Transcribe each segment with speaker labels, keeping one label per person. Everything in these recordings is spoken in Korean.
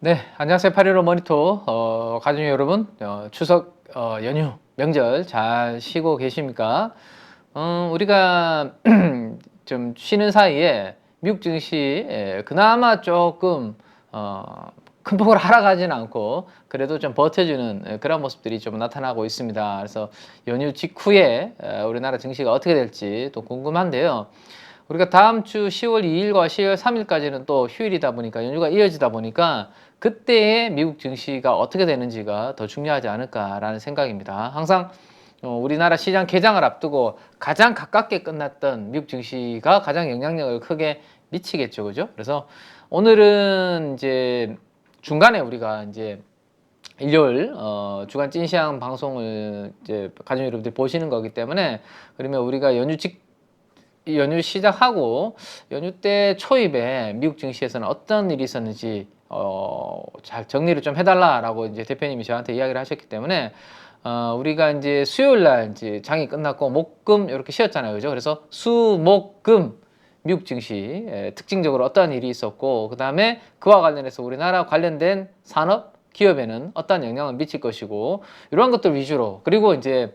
Speaker 1: 네, 안녕하세요. 8.15 모니터 가족 여러분, 추석 연휴 명절 잘 쉬고 계십니까? 우리가 좀 쉬는 사이에 미국 증시 그나마 조금 큰 폭으로 하락하지는 않고 그래도 좀 버텨주는 그런 모습들이 좀 나타나고 있습니다. 그래서 연휴 직후에 우리나라 증시가 어떻게 될지 또 궁금한데요. 우리가 다음 주 10월 2일과 10월 3일까지는 또 휴일이다 보니까 연휴가 이어지다 보니까 그때의 미국 증시가 어떻게 되는지가 더 중요하지 않을까라는 생각입니다. 항상 우리나라 시장 개장을 앞두고 가장 가깝게 끝났던 미국 증시가 가장 영향력을 크게 미치겠죠, 그죠? 그래서 오늘은 이제 중간에 우리가 이제 일요일 주간 찐시황 방송을 이제 가족 여러분들이 보시는 거기 때문에 그러면 우리가 연휴 시작하고 연휴 때 초입에 미국 증시에서는 어떤 일이 있었는지 잘 정리를 좀 해달라라고 이제 대표님이 저한테 이야기를 하셨기 때문에 우리가 이제 수요일 날 이제 장이 끝났고 목금 이렇게 쉬었잖아요, 그죠? 그래서 수목금 미국 증시 특징적으로 어떤 일이 있었고 그 다음에 그와 관련해서 우리나라 관련된 산업 기업에는 어떤 영향을 미칠 것이고 이런 것들 위주로 그리고 이제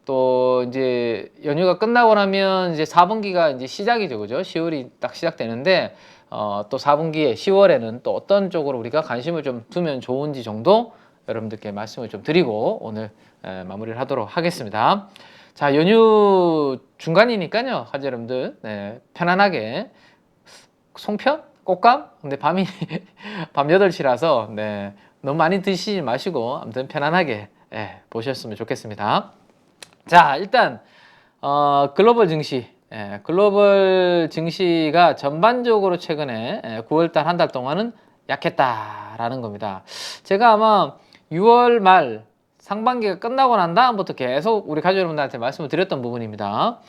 Speaker 1: 또 이제 연휴가 끝나고 나면 이제 4분기가 이제 시작이죠, 그죠? 10월이 딱 시작되는데 또 4분기에 10월에는 또 어떤 쪽으로 우리가 관심을 좀 두면 좋은지 정도 여러분들께 말씀을 좀 드리고 오늘 마무리를 하도록 하겠습니다. 자, 연휴 중간이니까요, 가족 여러분들 편안하게 송편? 꽃감? 근데 밤이 밤 8시라서 너무 많이 드시지 마시고 아무튼 편안하게 보셨으면 좋겠습니다. 자, 일단 글로벌 증시, 글로벌 증시가 전반적으로 최근에 9월달 한 달 동안은 약했다라는 겁니다. 제가 아마 6월 말 상반기가 끝나고 난 다음부터 계속 우리 가족 여러분들한테 말씀을 드렸던 부분입니다.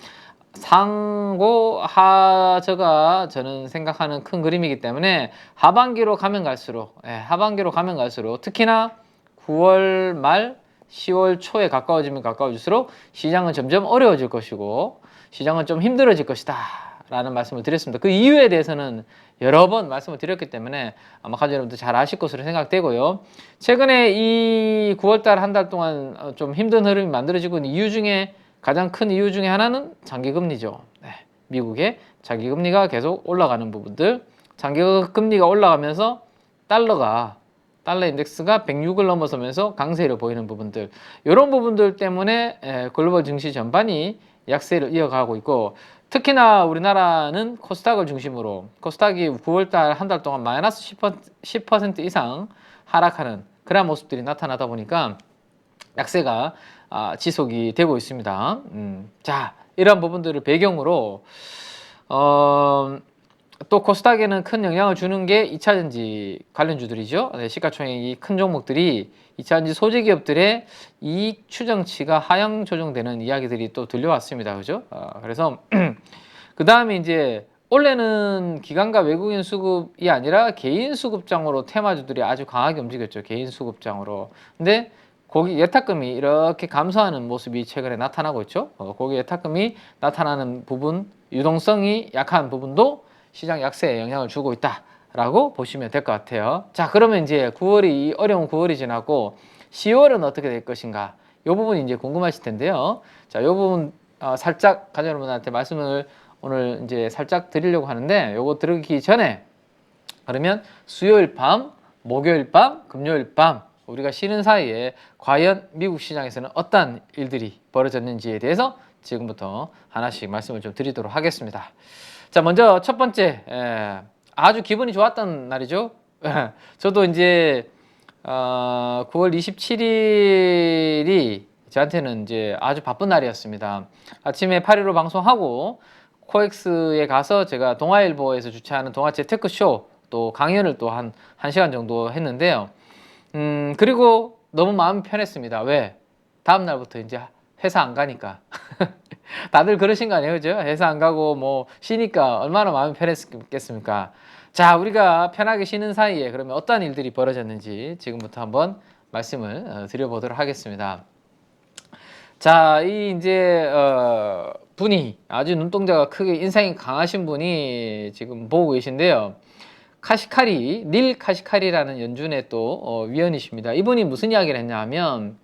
Speaker 1: 상고 하저가 저는 생각하는 큰 그림이기 때문에 하반기로 가면 갈수록 특히나 9월 말 10월 초에 가까워지면 가까워질수록 시장은 점점 어려워질 것이고 시장은 좀 힘들어질 것이다 라는 말씀을 드렸습니다. 그 이유에 대해서는 여러 번 말씀을 드렸기 때문에 아마 가족 여러분들 잘 아실 것으로 생각되고요. 최근에 이 9월달 한 달 동안 좀 힘든 흐름이 만들어지고 있는 이유 중에 가장 큰 이유 중에 하나는 장기금리죠. 미국의 장기금리가 계속 올라가는 부분들, 장기금리가 올라가면서 달러 인덱스가 106을 넘어서면서 강세를 보이는 부분들, 이런 부분들 때문에 글로벌 증시 전반이 약세를 이어가고 있고, 특히나 우리나라는 코스닥을 중심으로 코스닥이 9월달 한 달 동안 마이너스 10% 이상 하락하는 그런 모습들이 나타나다 보니까 약세가 지속이 되고 있습니다. 자, 이런 부분들을 배경으로 또 코스닥에는 큰 영향을 주는 게 2차전지 관련주들이죠. 시가총액이 큰 종목들이 2차전지 소재 기업들의 이익 추정치가 하향 조정되는 이야기들이 또 들려왔습니다. 그죠? 그래서 그 다음에 이제 원래는 기관과 외국인 수급이 아니라 개인 수급장으로 테마주들이 아주 강하게 움직였죠. 개인 수급장으로. 근데 거기 예탁금이 이렇게 감소하는 모습이 최근에 나타나고 있죠. 거기 예탁금이 나타나는 부분, 유동성이 약한 부분도 시장 약세에 영향을 주고 있다라고 보시면 될 것 같아요. 자, 그러면 이제 9월이 어려운 9월이 지나고 10월은 어떻게 될 것인가? 이 부분이 이제 궁금하실 텐데요. 자, 이 부분 살짝 가족 여러분한테 말씀을 오늘 이제 살짝 드리려고 하는데 요거 들으기 전에 그러면 수요일 밤, 목요일 밤, 금요일 밤 우리가 쉬는 사이에 과연 미국 시장에서는 어떤 일들이 벌어졌는지에 대해서 지금부터 하나씩 말씀을 좀 드리도록 하겠습니다. 자, 먼저 첫 번째 아주 기분이 좋았던 날이죠. 저도 이제 9월 27일이 저한테는 이제 아주 바쁜 날이었습니다. 아침에 8.15 방송하고 코엑스에 가서 제가 동아일보에서 주최하는 동아 재테크쇼 또 강연을 또 한 1시간 정도 했는데요. 그리고 너무 마음이 편했습니다. 왜? 다음 날부터 이제 회사 안 가니까. 다들 그러신 거 아니에요, 그죠? 회사 안 가고 뭐 쉬니까 얼마나 마음이 편했겠습니까? 자, 우리가 편하게 쉬는 사이에 그러면 어떤 일들이 벌어졌는지 지금부터 한번 말씀을 드려보도록 하겠습니다. 자, 이 이제 분이 아주 눈동자가 크게 인상이 강하신 분이 지금 보고 계신데요. 카시카리, 닐 카시카리라는 연준의 또 위원이십니다. 이분이 무슨 이야기를 했냐면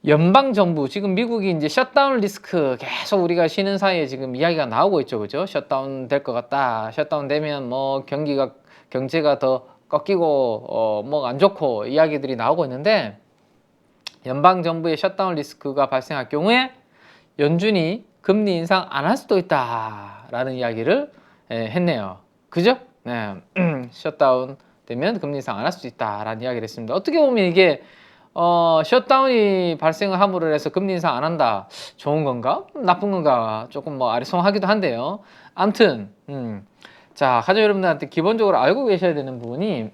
Speaker 1: 연방 정부 지금 미국이 이제 셧다운 리스크 계속 우리가 쉬는 사이에 지금 이야기가 나오고 있죠, 그죠? 셧다운 될 것 같다. 셧다운 되면 뭐 경제가 더 꺾이고 뭐 안 좋고 이야기들이 나오고 있는데 연방 정부의 셧다운 리스크가 발생할 경우에 연준이 금리 인상 안 할 수도 있다라는 이야기를 했네요. 그죠? 네. 셧다운 되면 금리 인상 안 할 수도 있다라는 이야기를 했습니다. 어떻게 보면 이게 셧다운이 발생을 함으로 해서 금리 인상 안 한다. 좋은 건가? 나쁜 건가? 조금 뭐 아리송하기도 한데요. 암튼 자, 가족 여러분들한테 기본적으로 알고 계셔야 되는 부분이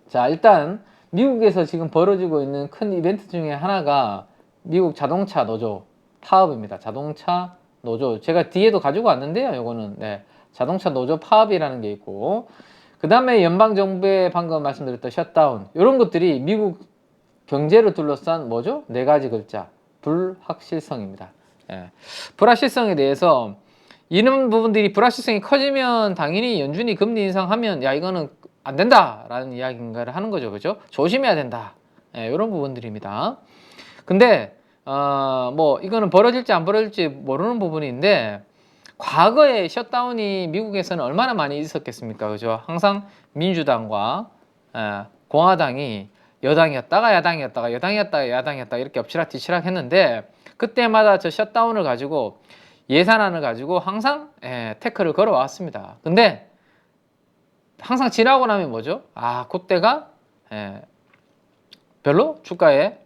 Speaker 1: 자, 일단 미국에서 지금 벌어지고 있는 큰 이벤트 중에 하나가 미국 자동차 노조 파업입니다. 자동차 노조. 제가 뒤에도 가지고 왔는데요. 요거는 네. 자동차 노조 파업이라는 게 있고 그 다음에 연방정부의 방금 말씀드렸던 셧다운 이런 것들이 미국 경제를 둘러싼 뭐죠? 네 가지 글자 불확실성입니다. 예. 불확실성에 대해서 이런 부분들이 불확실성이 커지면 당연히 연준이 금리 인상하면 야 이거는 안 된다 라는 이야기인가를 하는 거죠. 그죠? 조심해야 된다. 예, 이런 부분들입니다. 근데 뭐 이거는 벌어질지 안 벌어질지 모르는 부분인데 과거에 셧다운이 미국에서는 얼마나 많이 있었겠습니까? 그죠? 항상 민주당과 공화당이 여당이었다가 야당이었다가 여당이었다가 야당이었다가 이렇게 엎치락뒤치락 했는데 그때마다 저 셧다운을 가지고 예산안을 가지고 항상 태클을 걸어왔습니다. 근데 항상 지나고 나면 뭐죠? 그때가 별로 주가에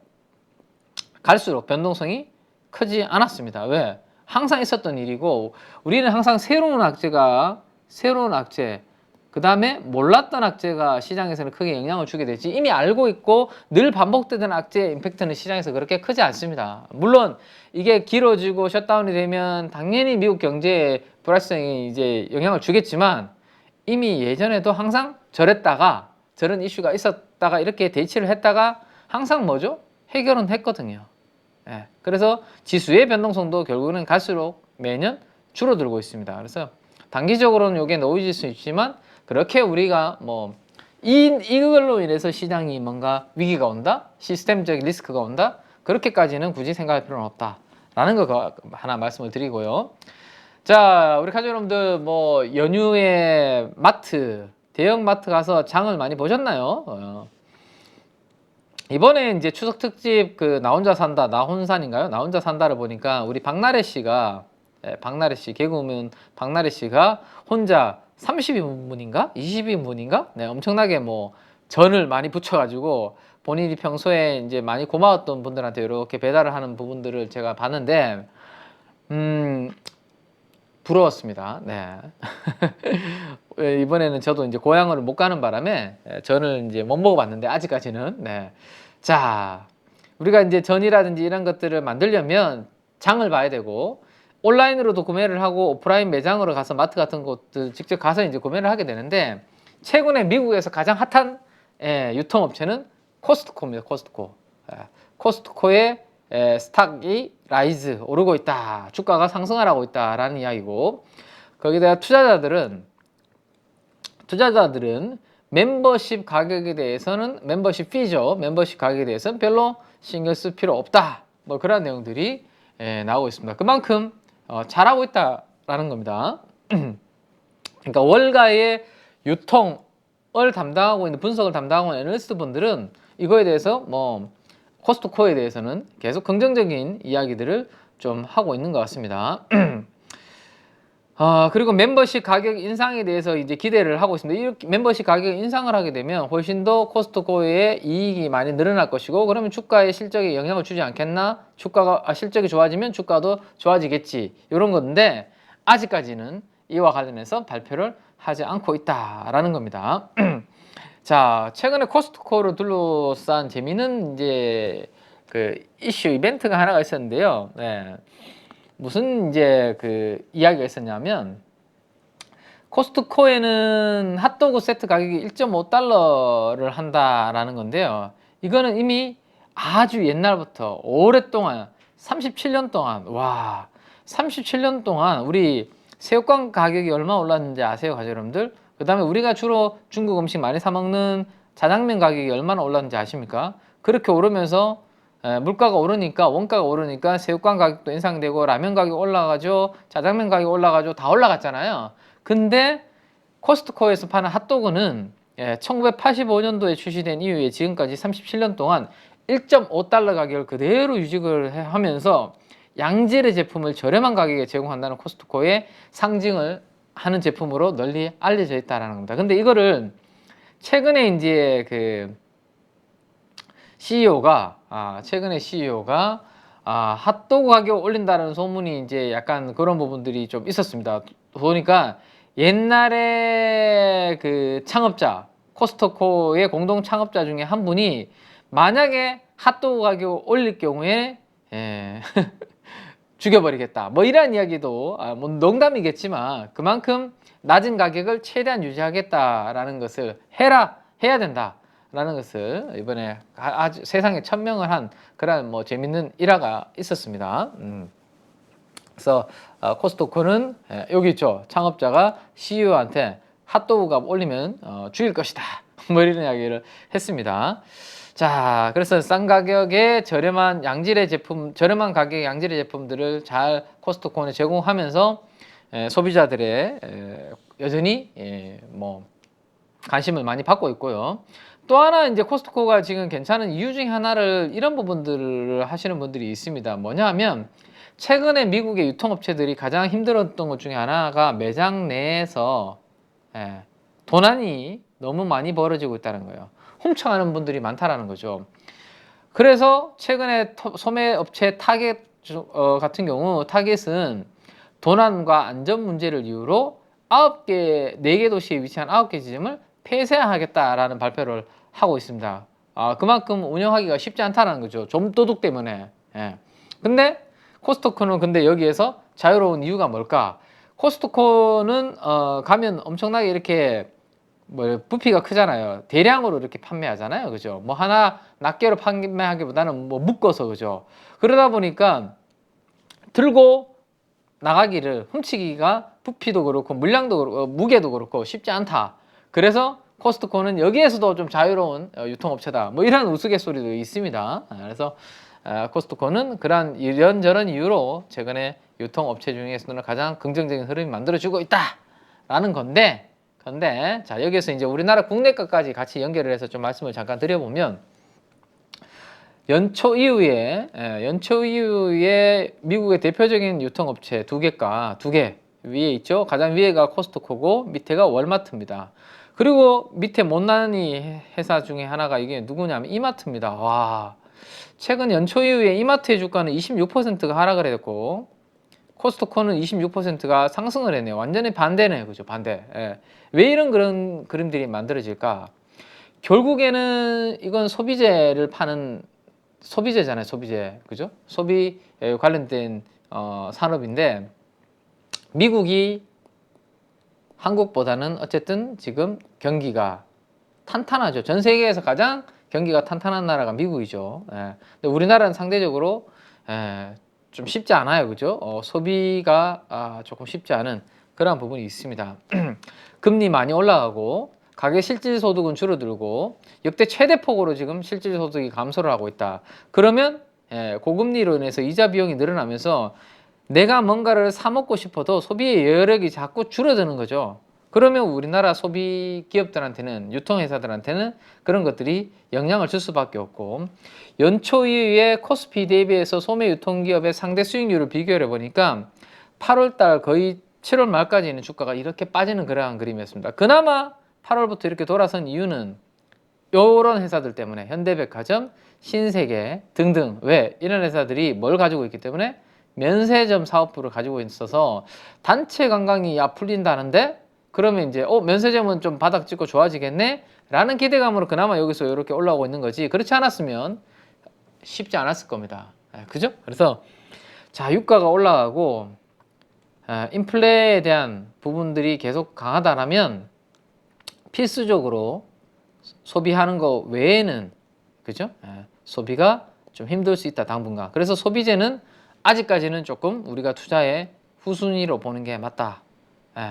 Speaker 1: 갈수록 변동성이 크지 않았습니다. 왜? 항상 있었던 일이고 우리는 항상 새로운 악재 그 다음에 몰랐던 악재가 시장에서는 크게 영향을 주게 되지 이미 알고 있고 늘 반복되던 악재의 임팩트는 시장에서 그렇게 크지 않습니다. 물론 이게 길어지고 셧다운이 되면 당연히 미국 경제에 불확실성이 이제 영향을 주겠지만 이미 예전에도 항상 저런 이슈가 있었다가 이렇게 대치를 했다가 항상 뭐죠? 해결은 했거든요. 그래서 지수의 변동성도 결국은 갈수록 매년 줄어들고 있습니다. 그래서 단기적으로는 이게 놓여질 수 있지만 그렇게 우리가 뭐 이걸로 인해서 시장이 뭔가 위기가 온다, 시스템적 리스크가 온다 그렇게까지는 굳이 생각할 필요는 없다라는 거 하나 말씀을 드리고요. 자, 우리 가족 여러분들 뭐 연휴에 대형 마트 가서 장을 많이 보셨나요? 이번에 이제 추석 특집 나 혼자 산다, 나 혼산인가요? 나 혼자 산다를 보니까 우리 박나래 씨가 개그우먼 박나래 씨가 혼자 30인분인가? 20인분인가? 네, 엄청나게 뭐 전을 많이 붙여가지고 본인이 평소에 이제 많이 고마웠던 분들한테 이렇게 배달을 하는 부분들을 제가 봤는데 부러웠습니다. 네. 이번에는 저도 이제 고향을 못 가는 바람에 전을 이제 못 먹어봤는데 아직까지는. 네. 자, 우리가 이제 전이라든지 이런 것들을 만들려면 장을 봐야 되고 온라인으로도 구매를 하고 오프라인 매장으로 가서 마트 같은 곳들 직접 가서 이제 구매를 하게 되는데 최근에 미국에서 가장 핫한 유통업체는 코스트코입니다. 코스트코의 스탁이 라이즈 오르고 있다. 주가가 상승하고 있다라는 이야기고 거기다가 투자자들은 멤버십 가격에 대해서는 멤버십 피죠. 멤버십 가격에 대해서는 별로 신경 쓸 필요 없다. 뭐 그런 내용들이 나오고 있습니다. 그만큼 잘하고 있다라는 겁니다. 그러니까 월가의 유통을 담당하고 있는 분석을 담당하고 있는 애널리스트 분들은 이거에 대해서 뭐 코스트코에 대해서는 계속 긍정적인 이야기들을 좀 하고 있는 것 같습니다. 그리고 멤버십 가격 인상에 대해서 이제 기대를 하고 있습니다. 이렇게 멤버십 가격 인상을 하게 되면 훨씬 더 코스트코의 이익이 많이 늘어날 것이고 그러면 주가의 실적에 영향을 주지 않겠나? 실적이 좋아지면 주가도 좋아지겠지. 이런 건데 아직까지는 이와 관련해서 발표를 하지 않고 있다라는 겁니다. 자, 최근에 코스트코를 둘러싼 재미있는 이제 이슈 이벤트가 하나가 있었는데요. 네. 무슨 이제 이야기가 있었냐면 코스트코에는 핫도그 세트 가격이 1.5달러를 한다라는 건데요. 이거는 이미 아주 옛날부터 오랫동안 37년 동안 우리 새우깡 가격이 얼마 올랐는지 아세요, 가족 여러분들? 그 다음에 우리가 주로 중국 음식 많이 사 먹는 자장면 가격이 얼마나 올랐는지 아십니까? 그렇게 오르면서 물가가 오르니까, 원가가 오르니까 새우깡 가격도 인상되고 라면 가격 올라가죠, 짜장면 가격 올라가죠, 다 올라갔잖아요. 근데 코스트코에서 파는 핫도그는 1985년도에 출시된 이후에 지금까지 37년 동안 1.5달러 가격을 그대로 유지를 하면서 양질의 제품을 저렴한 가격에 제공한다는 코스트코의 상징을 하는 제품으로 널리 알려져 있다는 겁니다. 근데 이거를 최근에 이제 그 CEO가 핫도그 가격 올린다는 소문이 이제 약간 그런 부분들이 좀 있었습니다. 보니까 옛날에 그 창업자, 코스트코의 공동 창업자 중에 한 분이 만약에 핫도그 가격 올릴 경우에 죽여버리겠다, 뭐 이런 이야기도 뭐 농담이겠지만 그만큼 낮은 가격을 최대한 유지하겠다라는 것을 해야 된다라는 것을 이번에 아주 세상에 천명을 한 그런 뭐 재밌는 일화가 있었습니다. 그래서 코스트코는 여기 있죠, 창업자가 CEO한테 핫도그 값 올리면 죽일 것이다 뭐 이런 이야기를 했습니다. 자, 그래서 싼 가격에 저렴한 양질의 제품, 저렴한 가격의 양질의 제품들을 잘 코스트코에 제공하면서 소비자들의 여전히 뭐 관심을 많이 받고 있고요. 또 하나 이제 코스트코가 지금 괜찮은 이유 중에 하나를 이런 부분들을 하시는 분들이 있습니다. 뭐냐면 최근에 미국의 유통업체들이 가장 힘들었던 것 중에 하나가 매장 내에서 도난이 너무 많이 벌어지고 있다는 거예요. 훔쳐가는 분들이 많다라는 거죠. 그래서 최근에 소매업체 타겟 같은 경우 타겟은 도난과 안전 문제를 이유로 4개 도시에 위치한 9개 지점을 폐쇄하겠다라는 발표를 하고 있습니다. 그만큼 운영하기가 쉽지 않다는 거죠. 좀 도둑 때문에. 근데 코스트코는 근데 여기에서 자유로운 이유가 뭘까? 코스트코는 가면 엄청나게 이렇게 뭐 부피가 크잖아요. 대량으로 이렇게 판매하잖아요. 그죠? 뭐 하나 낱개로 판매하기보다는 뭐 묶어서, 그죠? 그러다 보니까 들고 나가기를, 훔치기가 부피도 그렇고 물량도 그렇고 무게도 그렇고 쉽지 않다. 그래서 코스트코는 여기에서도 좀 자유로운 유통업체다, 뭐 이런 우스갯소리도 있습니다. 그래서 코스트코는 그러한 이런저런 이유로 최근에 유통업체 중에서는 가장 긍정적인 흐름이 만들어지고 있다라는 건데, 자, 여기서 이제 우리나라 국내 것까지 같이 연결을 해서 좀 말씀을 잠깐 드려보면, 연초 이후에 미국의 대표적인 유통업체 두 개 위에 있죠. 가장 위에가 코스트코고 밑에가 월마트입니다. 그리고 밑에 못난이 회사 중에 하나가 이게 누구냐면 이마트입니다. 와, 최근 연초 이후에 이마트의 주가는 26%가 하락을 했고 코스트코는 26%가 상승을 했네요. 완전히 반대네요. 그죠? 반대. 왜 이런 그런 그림들이 만들어질까? 결국에는 이건 소비재를 파는 소비재잖아요. 소비재. 그죠? 소비 관련된 산업인데, 미국이 한국보다는 어쨌든 지금 경기가 탄탄하죠. 전 세계에서 가장 경기가 탄탄한 나라가 미국이죠. 근데 우리나라는 상대적으로 좀 쉽지 않아요. 그죠? 소비가 조금 쉽지 않은 그런 부분이 있습니다. 금리 많이 올라가고 가계 실질 소득은 줄어들고 역대 최대 폭으로 지금 실질 소득이 감소를 하고 있다. 그러면 고금리로 인해서 이자 비용이 늘어나면서 내가 뭔가를 사 먹고 싶어도 소비의 여력이 자꾸 줄어드는 거죠. 그러면 우리나라 소비 기업들한테는, 유통회사들한테는 그런 것들이 영향을 줄 수밖에 없고, 연초 이후에 코스피 대비해서 소매 유통기업의 상대 수익률을 비교해 보니까 8월달 거의 7월 말까지는 주가가 이렇게 빠지는 그러한 그림이었습니다. 그나마 8월부터 이렇게 돌아선 이유는 이런 회사들 때문에, 현대백화점, 신세계 등등. 왜? 이런 회사들이 뭘 가지고 있기 때문에 면세점 사업부를 가지고 있어서 단체 관광이 풀린다는데, 그러면 이제 면세점은 좀 바닥 찍고 좋아지겠네? 라는 기대감으로 그나마 여기서 이렇게 올라오고 있는 거지, 그렇지 않았으면 쉽지 않았을 겁니다. 그죠? 그래서 자, 유가가 올라가고 인플레에 대한 부분들이 계속 강하다라면 필수적으로 소비하는 거 외에는, 그죠? 소비가 좀 힘들 수 있다, 당분간. 그래서 소비재는 아직까지는 조금 우리가 투자의 후순위로 보는 게 맞다.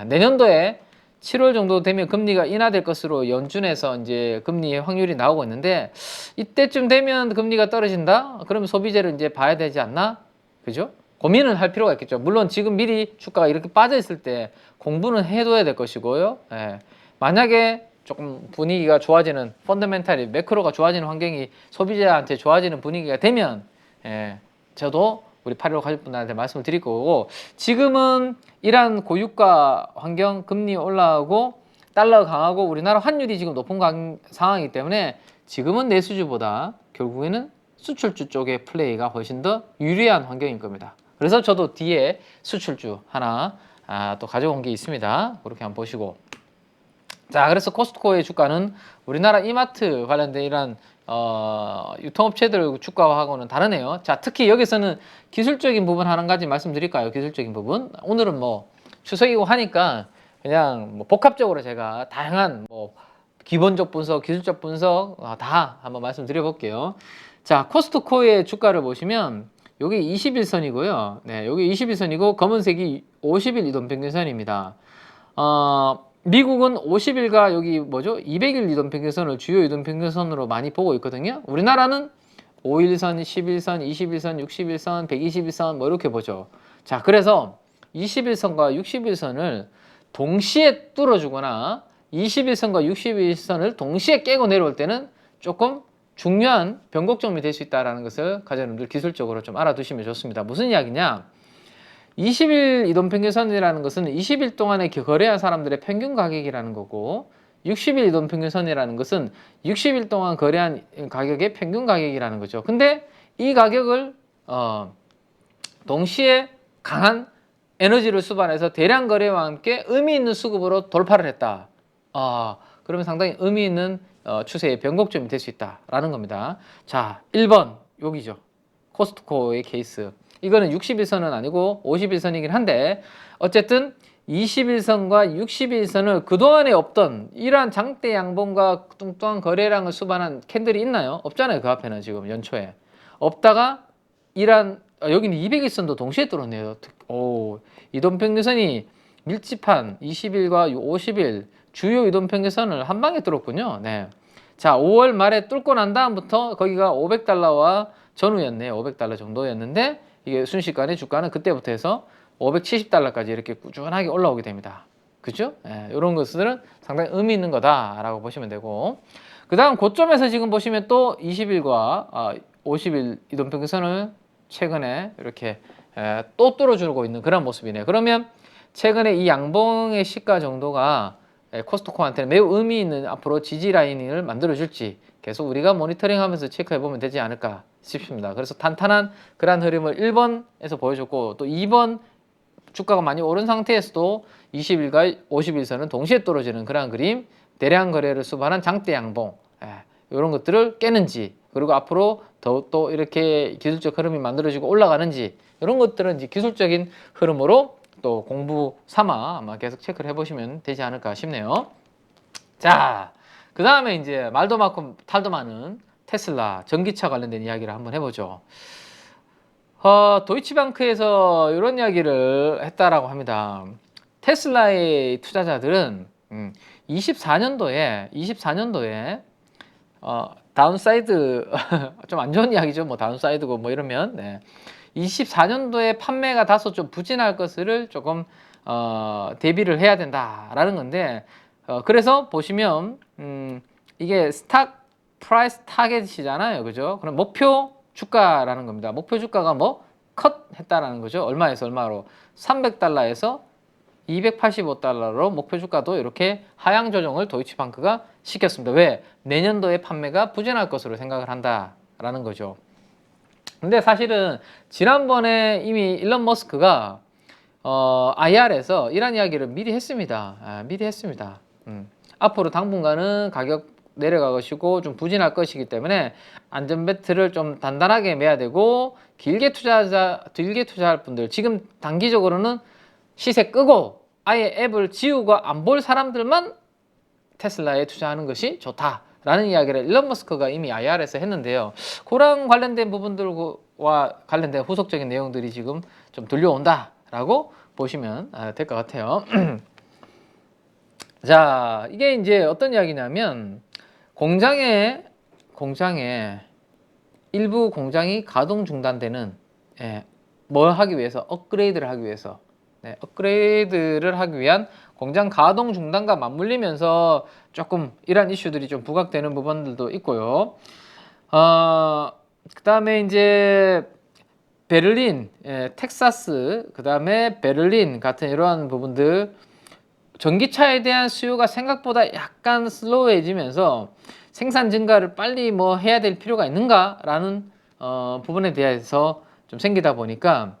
Speaker 1: 내년도에 7월 정도 되면 금리가 인하될 것으로 연준에서 이제 금리 확률이 나오고 있는데 이때쯤 되면 금리가 떨어진다? 그러면 소비재를 이제 봐야 되지 않나? 그죠? 고민은 할 필요가 있겠죠. 물론 지금 미리 주가가 이렇게 빠져 있을 때 공부는 해둬야 될 것이고요. 예. 만약에 조금 분위기가 좋아지는 펀더멘탈이 매크로가 좋아지는 환경이 소비자한테 좋아지는 분위기가 되면 예, 저도 우리 8.15 가족분들한테 말씀을 드릴 거고 지금은 이러한 고유가 환경 금리 올라가고 달러 강하고 우리나라 환율이 지금 높은 상황이기 때문에 지금은 내수주보다 결국에는 수출주 쪽의 플레이가 훨씬 더 유리한 환경인 겁니다. 그래서 저도 뒤에 수출주 하나 또 가져온 게 있습니다. 그렇게 한번 보시고 자, 그래서 코스트코의 주가는 우리나라 이마트 관련된 이런 유통업체들 주가하고는 다르네요. 자, 특히 여기서는 기술적인 부분 한 가지 말씀드릴까요? 기술적인 부분. 오늘은 뭐 추석이고 하니까 그냥 뭐 복합적으로 제가 다양한 뭐 기본적 분석, 기술적 분석 다 한번 말씀드려 볼게요. 자, 코스트코의 주가를 보시면 여기 21선이고요. 네, 여기 21선이고 검은색이 50일 이동평균선입니다. 미국은 50일과 여기 뭐죠? 200일 이동평균선을 주요 이동평균선으로 많이 보고 있거든요. 우리나라는 5일선, 10일선, 21선, 60일선, 120일선 뭐 이렇게 보죠. 자, 그래서 21선과 60일선을 동시에 뚫어주거나 21선과 60일선을 동시에 깨고 내려올 때는 조금 중요한 변곡점이 될 수 있다는 것을 가져님들 기술적으로 좀 알아두시면 좋습니다. 무슨 이야기냐? 20일 이동평균선이라는 것은 20일 동안에 거래한 사람들의 평균 가격이라는 거고 60일 이동평균선이라는 것은 60일 동안 거래한 가격의 평균 가격이라는 거죠. 근데 이 가격을 동시에 강한 에너지를 수반해서 대량 거래와 함께 의미 있는 수급으로 돌파를 했다. 그러면 상당히 의미 있는 추세의 변곡점이 될 수 있다라는 겁니다. 자, 1번 여기죠. 코스트코의 케이스. 이거는 60일선은 아니고 50일선이긴 한데 어쨌든 21선과 61선을 그동안에 없던 이러한 장대 양봉과 뚱뚱한 거래량을 수반한 캔들이 있나요? 없잖아요. 그 앞에는 지금 연초에 없다가 이러한 여기는 200일선도 동시에 뚫었네요. 이동평균선이 밀집한 20일과 50일 주요 이동평균선을 한 방에 뚫었군요. 네. 자, 5월 말에 뚫고 난 다음부터 거기가 500달러와 전후였네요. 500달러 정도였는데 이게 순식간에 주가는 그때부터 해서 570달러까지 이렇게 꾸준하게 올라오게 됩니다. 그죠? 이런 것들은 상당히 의미 있는 거다라고 보시면 되고 그 다음 고점에서 지금 보시면 또 20일과 50일 이동평균선을 최근에 이렇게 또 뚫어주고 있는 그런 모습이네요. 그러면 최근에 이 양봉의 시가 정도가 코스트코한테는 매우 의미 있는 앞으로 지지 라인을 만들어줄지 계속 우리가 모니터링하면서 체크해보면 되지 않을까 싶습니다. 그래서 탄탄한 그러한 흐름을 1번에서 보여줬고 또 2번 주가가 많이 오른 상태에서도 20일과 50일선은 동시에 떨어지는 그러한 그림, 대량 거래를 수반한 장대 양봉 이런 것들을 깨는지 그리고 앞으로 또 이렇게 기술적 흐름이 만들어지고 올라가는지 이런 것들은 이제 기술적인 흐름으로 또 공부 삼아 아마 계속 체크를 해보시면 되지 않을까 싶네요. 자, 그 다음에 이제 말도 많고 탈도 많은 테슬라 전기차 관련된 이야기를 한번 해보죠. 도이치방크에서 이런 이야기를 했다라고 합니다. 테슬라의 투자자들은 24년도에 다운사이드 좀 안 좋은 이야기죠. 뭐 다운사이드고 뭐 이러면 24년도에 판매가 다소 좀 부진할 것을 조금 대비를 해야 된다라는 건데 그래서 보시면 이게 스탁 프라이스 타겟이잖아요. 그죠? 그럼 목표 주가라는 겁니다. 목표 주가가 뭐 컷 했다라는 거죠. 얼마에서 얼마로 300달러에서 285달러로 목표 주가도 이렇게 하향 조정을 도이치방크가 시켰습니다. 왜? 내년도에 판매가 부진할 것으로 생각을 한다라는 거죠. 근데 사실은 지난번에 이미 일론 머스크가 IR에서 이런 이야기를 미리 했습니다. 미리 했습니다. 앞으로 당분간은 가격 내려갈 것이고 좀 부진할 것이기 때문에 안전벨트를 좀 단단하게 매야 되고 길게 투자할 분들 지금 단기적으로는 시세 끄고 아예 앱을 지우고 안 볼 사람들만 테슬라에 투자하는 것이 좋다라는 이야기를 일론 머스크가 이미 IR에서 했는데요. 그랑 관련된 부분들과 관련된 후속적인 내용들이 지금 좀 들려온다라고 보시면 될 것 같아요. 자, 이게 이제 어떤 이야기냐면 공장에 일부 공장이 가동 중단되는, 뭘 하기 위해서, 업그레이드를 하기 위해서, 업그레이드를 하기 위한 공장 가동 중단과 맞물리면서 조금 이런 이슈들이 좀 부각되는 부분들도 있고요. 그 다음에 이제 베를린, 텍사스, 그 다음에 베를린 같은 이러한 부분들, 전기차에 대한 수요가 생각보다 약간 슬로우해지면서 생산 증가를 빨리 뭐 해야 될 필요가 있는가라는 부분에 대해서 좀 생기다 보니까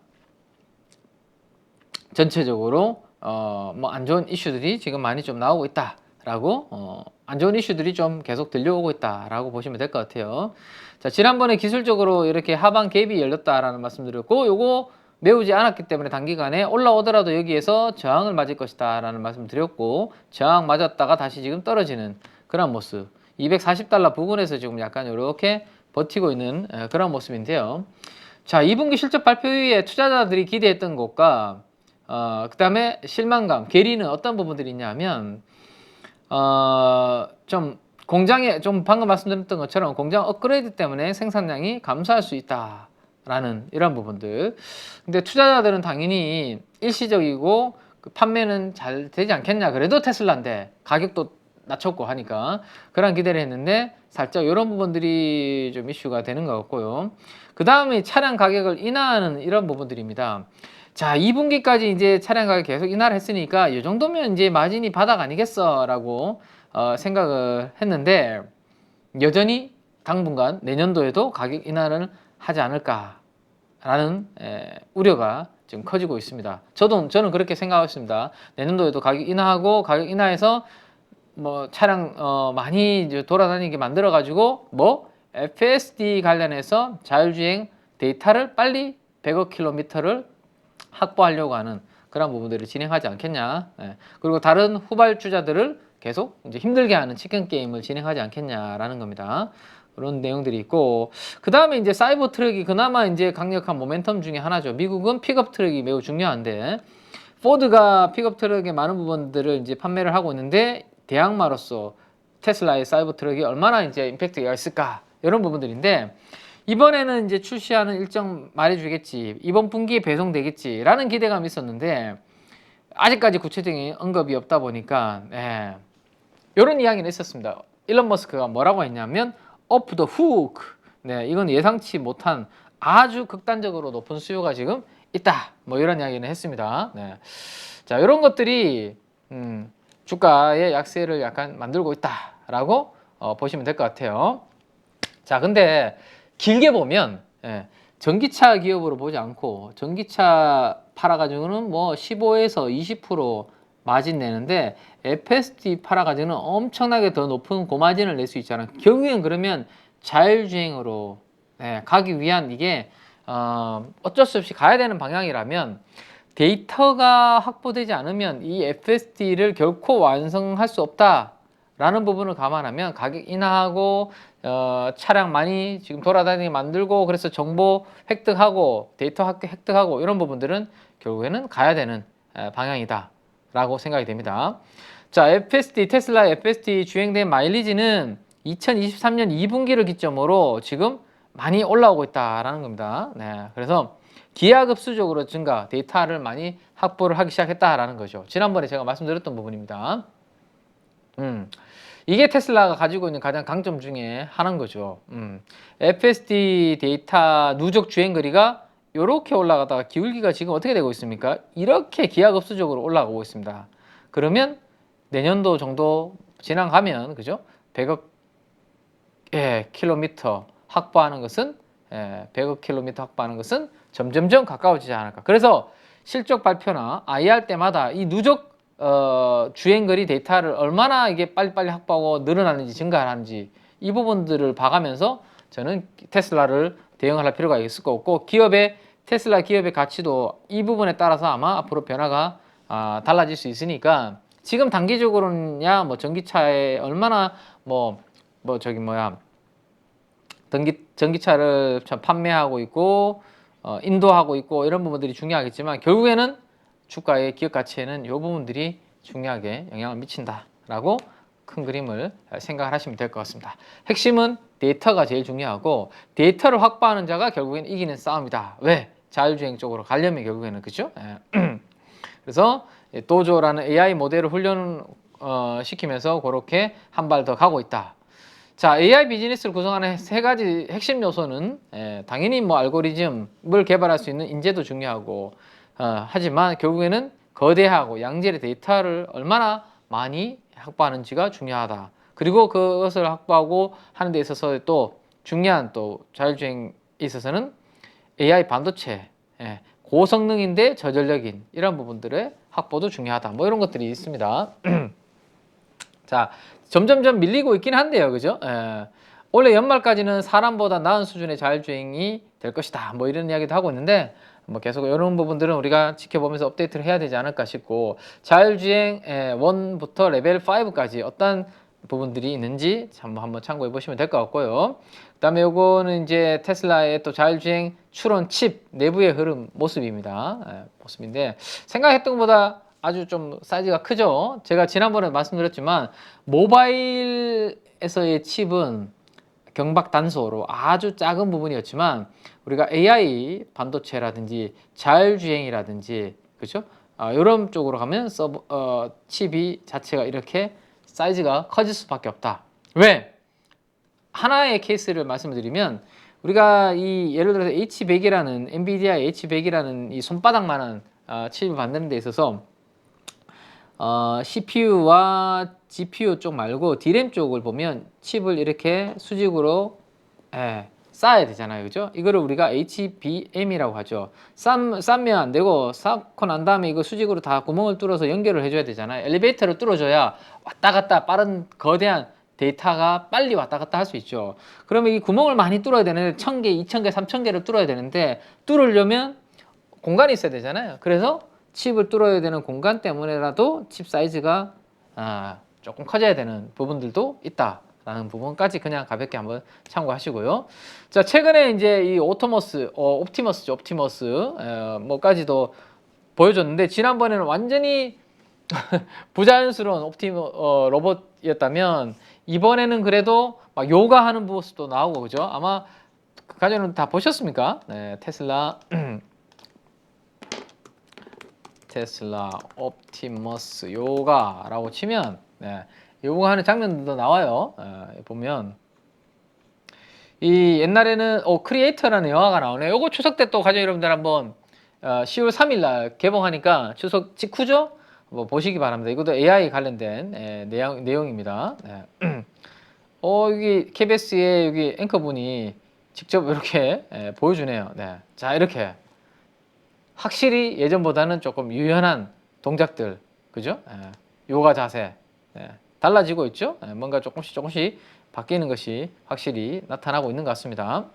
Speaker 1: 전체적으로 뭐 안 좋은 이슈들이 지금 많이 좀 나오고 있다라고, 안 좋은 이슈들이 좀 계속 들려오고 있다라고 보시면 될 것 같아요. 자, 지난번에 기술적으로 이렇게 하방 갭이 열렸다라는 말씀드렸고, 요거 메우지 않았기 때문에 단기간에 올라오더라도 여기에서 저항을 맞을 것이다 라는 말씀 드렸고, 저항 맞았다가 다시 지금 떨어지는 그런 모습, 240달러 부근에서 지금 약간 이렇게 버티고 있는 그런 모습인데요. 자, 2분기 실적 발표 이후에 투자자들이 기대했던 것과 그 다음에 실망감, 괴리는 어떤 부분들이 있냐면, 좀 공장에, 좀 방금 말씀드렸던 것처럼 공장 업그레이드 때문에 생산량이 감소할 수 있다라는 이런 부분들. 근데 투자자들은 당연히 일시적이고 그 판매는 잘 되지 않겠냐, 그래도 테슬라인데 가격도 낮췄고 하니까 그런 기대를 했는데 살짝 이런 부분들이 좀 이슈가 되는 것 같고요. 그 다음에 차량 가격을 인하하는 이런 부분들입니다. 자, 2분기까지 이제 차량 가격 계속 인하를 했으니까 이 정도면 이제 마진이 바닥 아니겠어 라고 생각을 했는데, 여전히 당분간 내년도에도 가격 인하를 하지 않을까 라는 우려가 지금 커지고 있습니다. 저는 그렇게 생각하고 있습니다. 내년도에도 가격 인하하고, 가격 인하해서 뭐 차량 많이 이제 돌아다니게 만들어 가지고 뭐 FSD 관련해서 자율주행 데이터를 빨리 100억 킬로미터를 확보하려고 하는 그런 부분들을 진행하지 않겠냐. 그리고 다른 후발주자들을 계속 이제 힘들게 하는 치킨 게임을 진행하지 않겠냐라는 겁니다. 그런 내용들이 있고, 그 다음에 이제 사이버 트럭이 그나마 이제 강력한 모멘텀 중에 하나죠. 미국은 픽업 트럭이 매우 중요한데, 포드가 픽업 트럭의 많은 부분들을 이제 판매를 하고 있는데, 대항마로서 테슬라의 사이버 트럭이 얼마나 이제 임팩트가 있을까, 이런 부분들인데, 이번에는 이제 출시하는 일정 말해주겠지, 이번 분기에 배송되겠지 라는 기대감이 있었는데 아직까지 구체적인 언급이 없다 보니까 이런 이야기는 있었습니다. 일론 머스크가 뭐라고 했냐면 off the hook, 이건 예상치 못한 아주 극단적으로 높은 수요가 지금 있다, 뭐 이런 이야기는 했습니다. 자, 이런 것들이 주가의 약세를 약간 만들고 있다라고 보시면 될 것 같아요. 자, 근데 길게 보면 전기차 기업으로 보지 않고 전기차 팔아가지고는 뭐 15에서 20% 마진 내는데 FSD 팔아가지고는 엄청나게 더 높은 고마진을 낼 수 있잖아요. 결국엔 그러면 자율주행으로 가기 위한, 이게 어쩔 수 없이 가야 되는 방향이라면, 데이터가 확보되지 않으면 이 FSD를 결코 완성할 수 없다 라는 부분을 감안하면 가격 인하하고 차량 많이 지금 돌아다니게 만들고, 그래서 정보 획득하고 데이터 획득하고 이런 부분들은 결국에는 가야 되는 방향이다 라고 생각이 됩니다. 자, FSD, 테슬라 FSD 주행된 마일리지는 2023년 2분기를 기점으로 지금 많이 올라오고 있다라는 겁니다. 그래서 기하급수적으로 증가, 데이터를 많이 확보를 하기 시작했다라는 거죠. 지난번에 제가 말씀드렸던 부분입니다. 이게 테슬라가 가지고 있는 가장 강점 중에 하나인 거죠. FSD 데이터 누적 주행 거리가 이렇게 올라가다가 기울기가 지금 어떻게 되고 있습니까? 이렇게 기하급수적으로 올라가고 있습니다. 그러면 내년도 정도 지나가면, 그죠? 100억 킬로미터 확보하는 것은 100억 킬로미터 확보하는 것은 점점점 가까워지지 않을까. 그래서 실적 발표나 IR 때마다 이 누적 주행거리 데이터를 얼마나 이게 빨리빨리 확보하고 늘어나는지 증가하는지, 이 부분들을 봐가면서 저는 테슬라를 대응할 필요가 있을 것 같고, 테슬라 기업의 가치도 이 부분에 따라서 아마 앞으로 변화가 달라질 수 있으니까, 지금 단기적으로는야 뭐 전기차에 얼마나 전기차를 판매하고 있고 인도하고 있고 이런 부분들이 중요하겠지만, 결국에는 주가의 기업 가치에는 이 부분들이 중요하게 영향을 미친다 라고 큰 그림을 생각을 하시면 될 것 같습니다. 핵심은 데이터가 제일 중요하고 데이터를 확보하는 자가 결국엔 이기는 싸움이다. 왜? 자율주행 쪽으로 가려면 결국에는 그죠? 그래서 도조라는 AI 모델을 훈련 시키면서 그렇게 한 발 더 가고 있다. 자, AI 비즈니스를 구성하는 세 가지 핵심 요소는 당연히 뭐 알고리즘을 개발할 수 있는 인재도 중요하고 하지만 결국에는 거대하고 양질의 데이터를 얼마나 많이 확보하는지가 중요하다. 그리고 그것을 확보하고 하는 데 있어서 또 중요한 또 자율주행에 있어서는 AI 반도체, 고성능인데 저전력인 이런 부분들의 확보도 중요하다. 뭐 이런 것들이 있습니다. 자, 점점점 밀리고 있긴 한데요, 그죠? 올해 연말까지는 사람보다 나은 수준의 자율주행이 될 것이다. 뭐 이런 이야기도 하고 있는데 뭐 계속 이런 부분들은 우리가 지켜보면서 업데이트를 해야 되지 않을까 싶고 자율주행 1부터 레벨 5까지 어떤 부분들이 있는지 한번 참고해 보시면 될 것 같고요. 그다음에 요거는 이제 테슬라의 또 자율주행 추론 칩 내부의 흐름 모습입니다. 모습인데 생각했던 것보다 아주 좀 사이즈가 크죠. 제가 지난번에 말씀드렸지만 모바일에서의 칩은 경박 단소로 아주 작은 부분이었지만 우리가 AI 반도체라든지 자율주행이라든지 그렇죠? 이런 쪽으로 가면 칩이 자체가 이렇게 사이즈가 커질 수밖에 없다. 왜? 하나의 케이스를 말씀드리면 우리가 이 예를 들어서 H100이라는 엔비디아의 H100이라는 이 손바닥만한 칩을 만드는 데 있어서 CPU와 GPU 쪽 말고 D램 쪽을 보면 칩을 이렇게 수직으로 쌓아야 되잖아요, 그죠? 이거를 우리가 HBM이라고 하죠. 쌓면 안 되고 쌓고 난 다음에 이거 수직으로 다 구멍을 뚫어서 연결을 해줘야 되잖아요. 엘리베이터를 뚫어줘야 왔다 갔다 빠른 거대한 데이터가 빨리 왔다 갔다 할 수 있죠. 그러면 이 구멍을 많이 뚫어야 되는데 1000개, 2000개, 3000개를 뚫어야 되는데 뚫으려면 공간이 있어야 되잖아요. 그래서 칩을 뚫어야 되는 공간 때문에라도 칩 사이즈가 조금 커져야 되는 부분들도 있다라는 부분까지 그냥 가볍게 한번 참고하시고요. 자, 최근에 이제 이 옵티머스 뭐까지도 보여줬는데 지난번에는 완전히 부자연스러운 로봇이었다면 이번에는 그래도 막 요가하는 모습도 나오고 그죠? 아마 그 과정은 다 보셨습니까? 네, 테슬라 옵티머스 요가라고 치면 요가하는 장면들도 나와요. 보면 이 옛날에는 크리에이터라는 영화가 나오네요. 요거 추석 때 또 가족 여러분들 한번 10월 3일 날 개봉하니까 추석 직후죠? 뭐 보시기 바랍니다. 이것도 AI 관련된 내용입니다. 여기 KBS의 여기 앵커분이 직접 이렇게 보여주네요. 자, 이렇게 확실히 예전보다는 조금 유연한 동작들, 그죠? 요가 자세 달라지고 있죠? 뭔가 조금씩 바뀌는 것이 확실히 나타나고 있는 것 같습니다.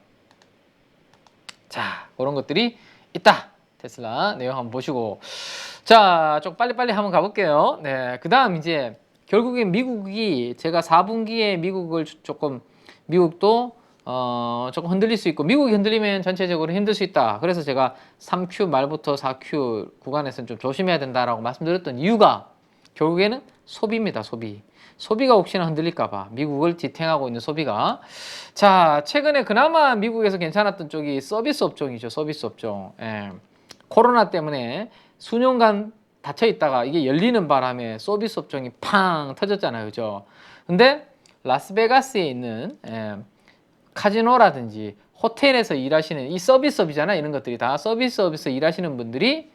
Speaker 1: 자, 그런 것들이 있다. 테슬라 내용 한번 보시고 자, 좀 빨리빨리 한번 가볼게요. 그 다음 이제 결국엔 미국이 제가 4분기에 미국도 조금 흔들릴 수 있고 미국이 흔들리면 전체적으로 힘들 수 있다. 그래서 제가 3Q 말부터 4Q 구간에서는 좀 조심해야 된다라고 말씀드렸던 이유가 결국에는 소비입니다. 소비가 혹시나 흔들릴까봐 미국을 지탱하고 있는 소비가 자, 최근에 그나마 미국에서 괜찮았던 쪽이 서비스 업종이죠. 서비스 업종. 코로나 때문에 수년간 닫혀 있다가 이게 열리는 바람에 서비스 업종이 팡 터졌잖아요. 그죠? 근데 라스베가스에 있는 카지노라든지 호텔에서 일하시는 이 서비스업이잖아. 이런 것들이 다 서비스업에서 일하시는 분들이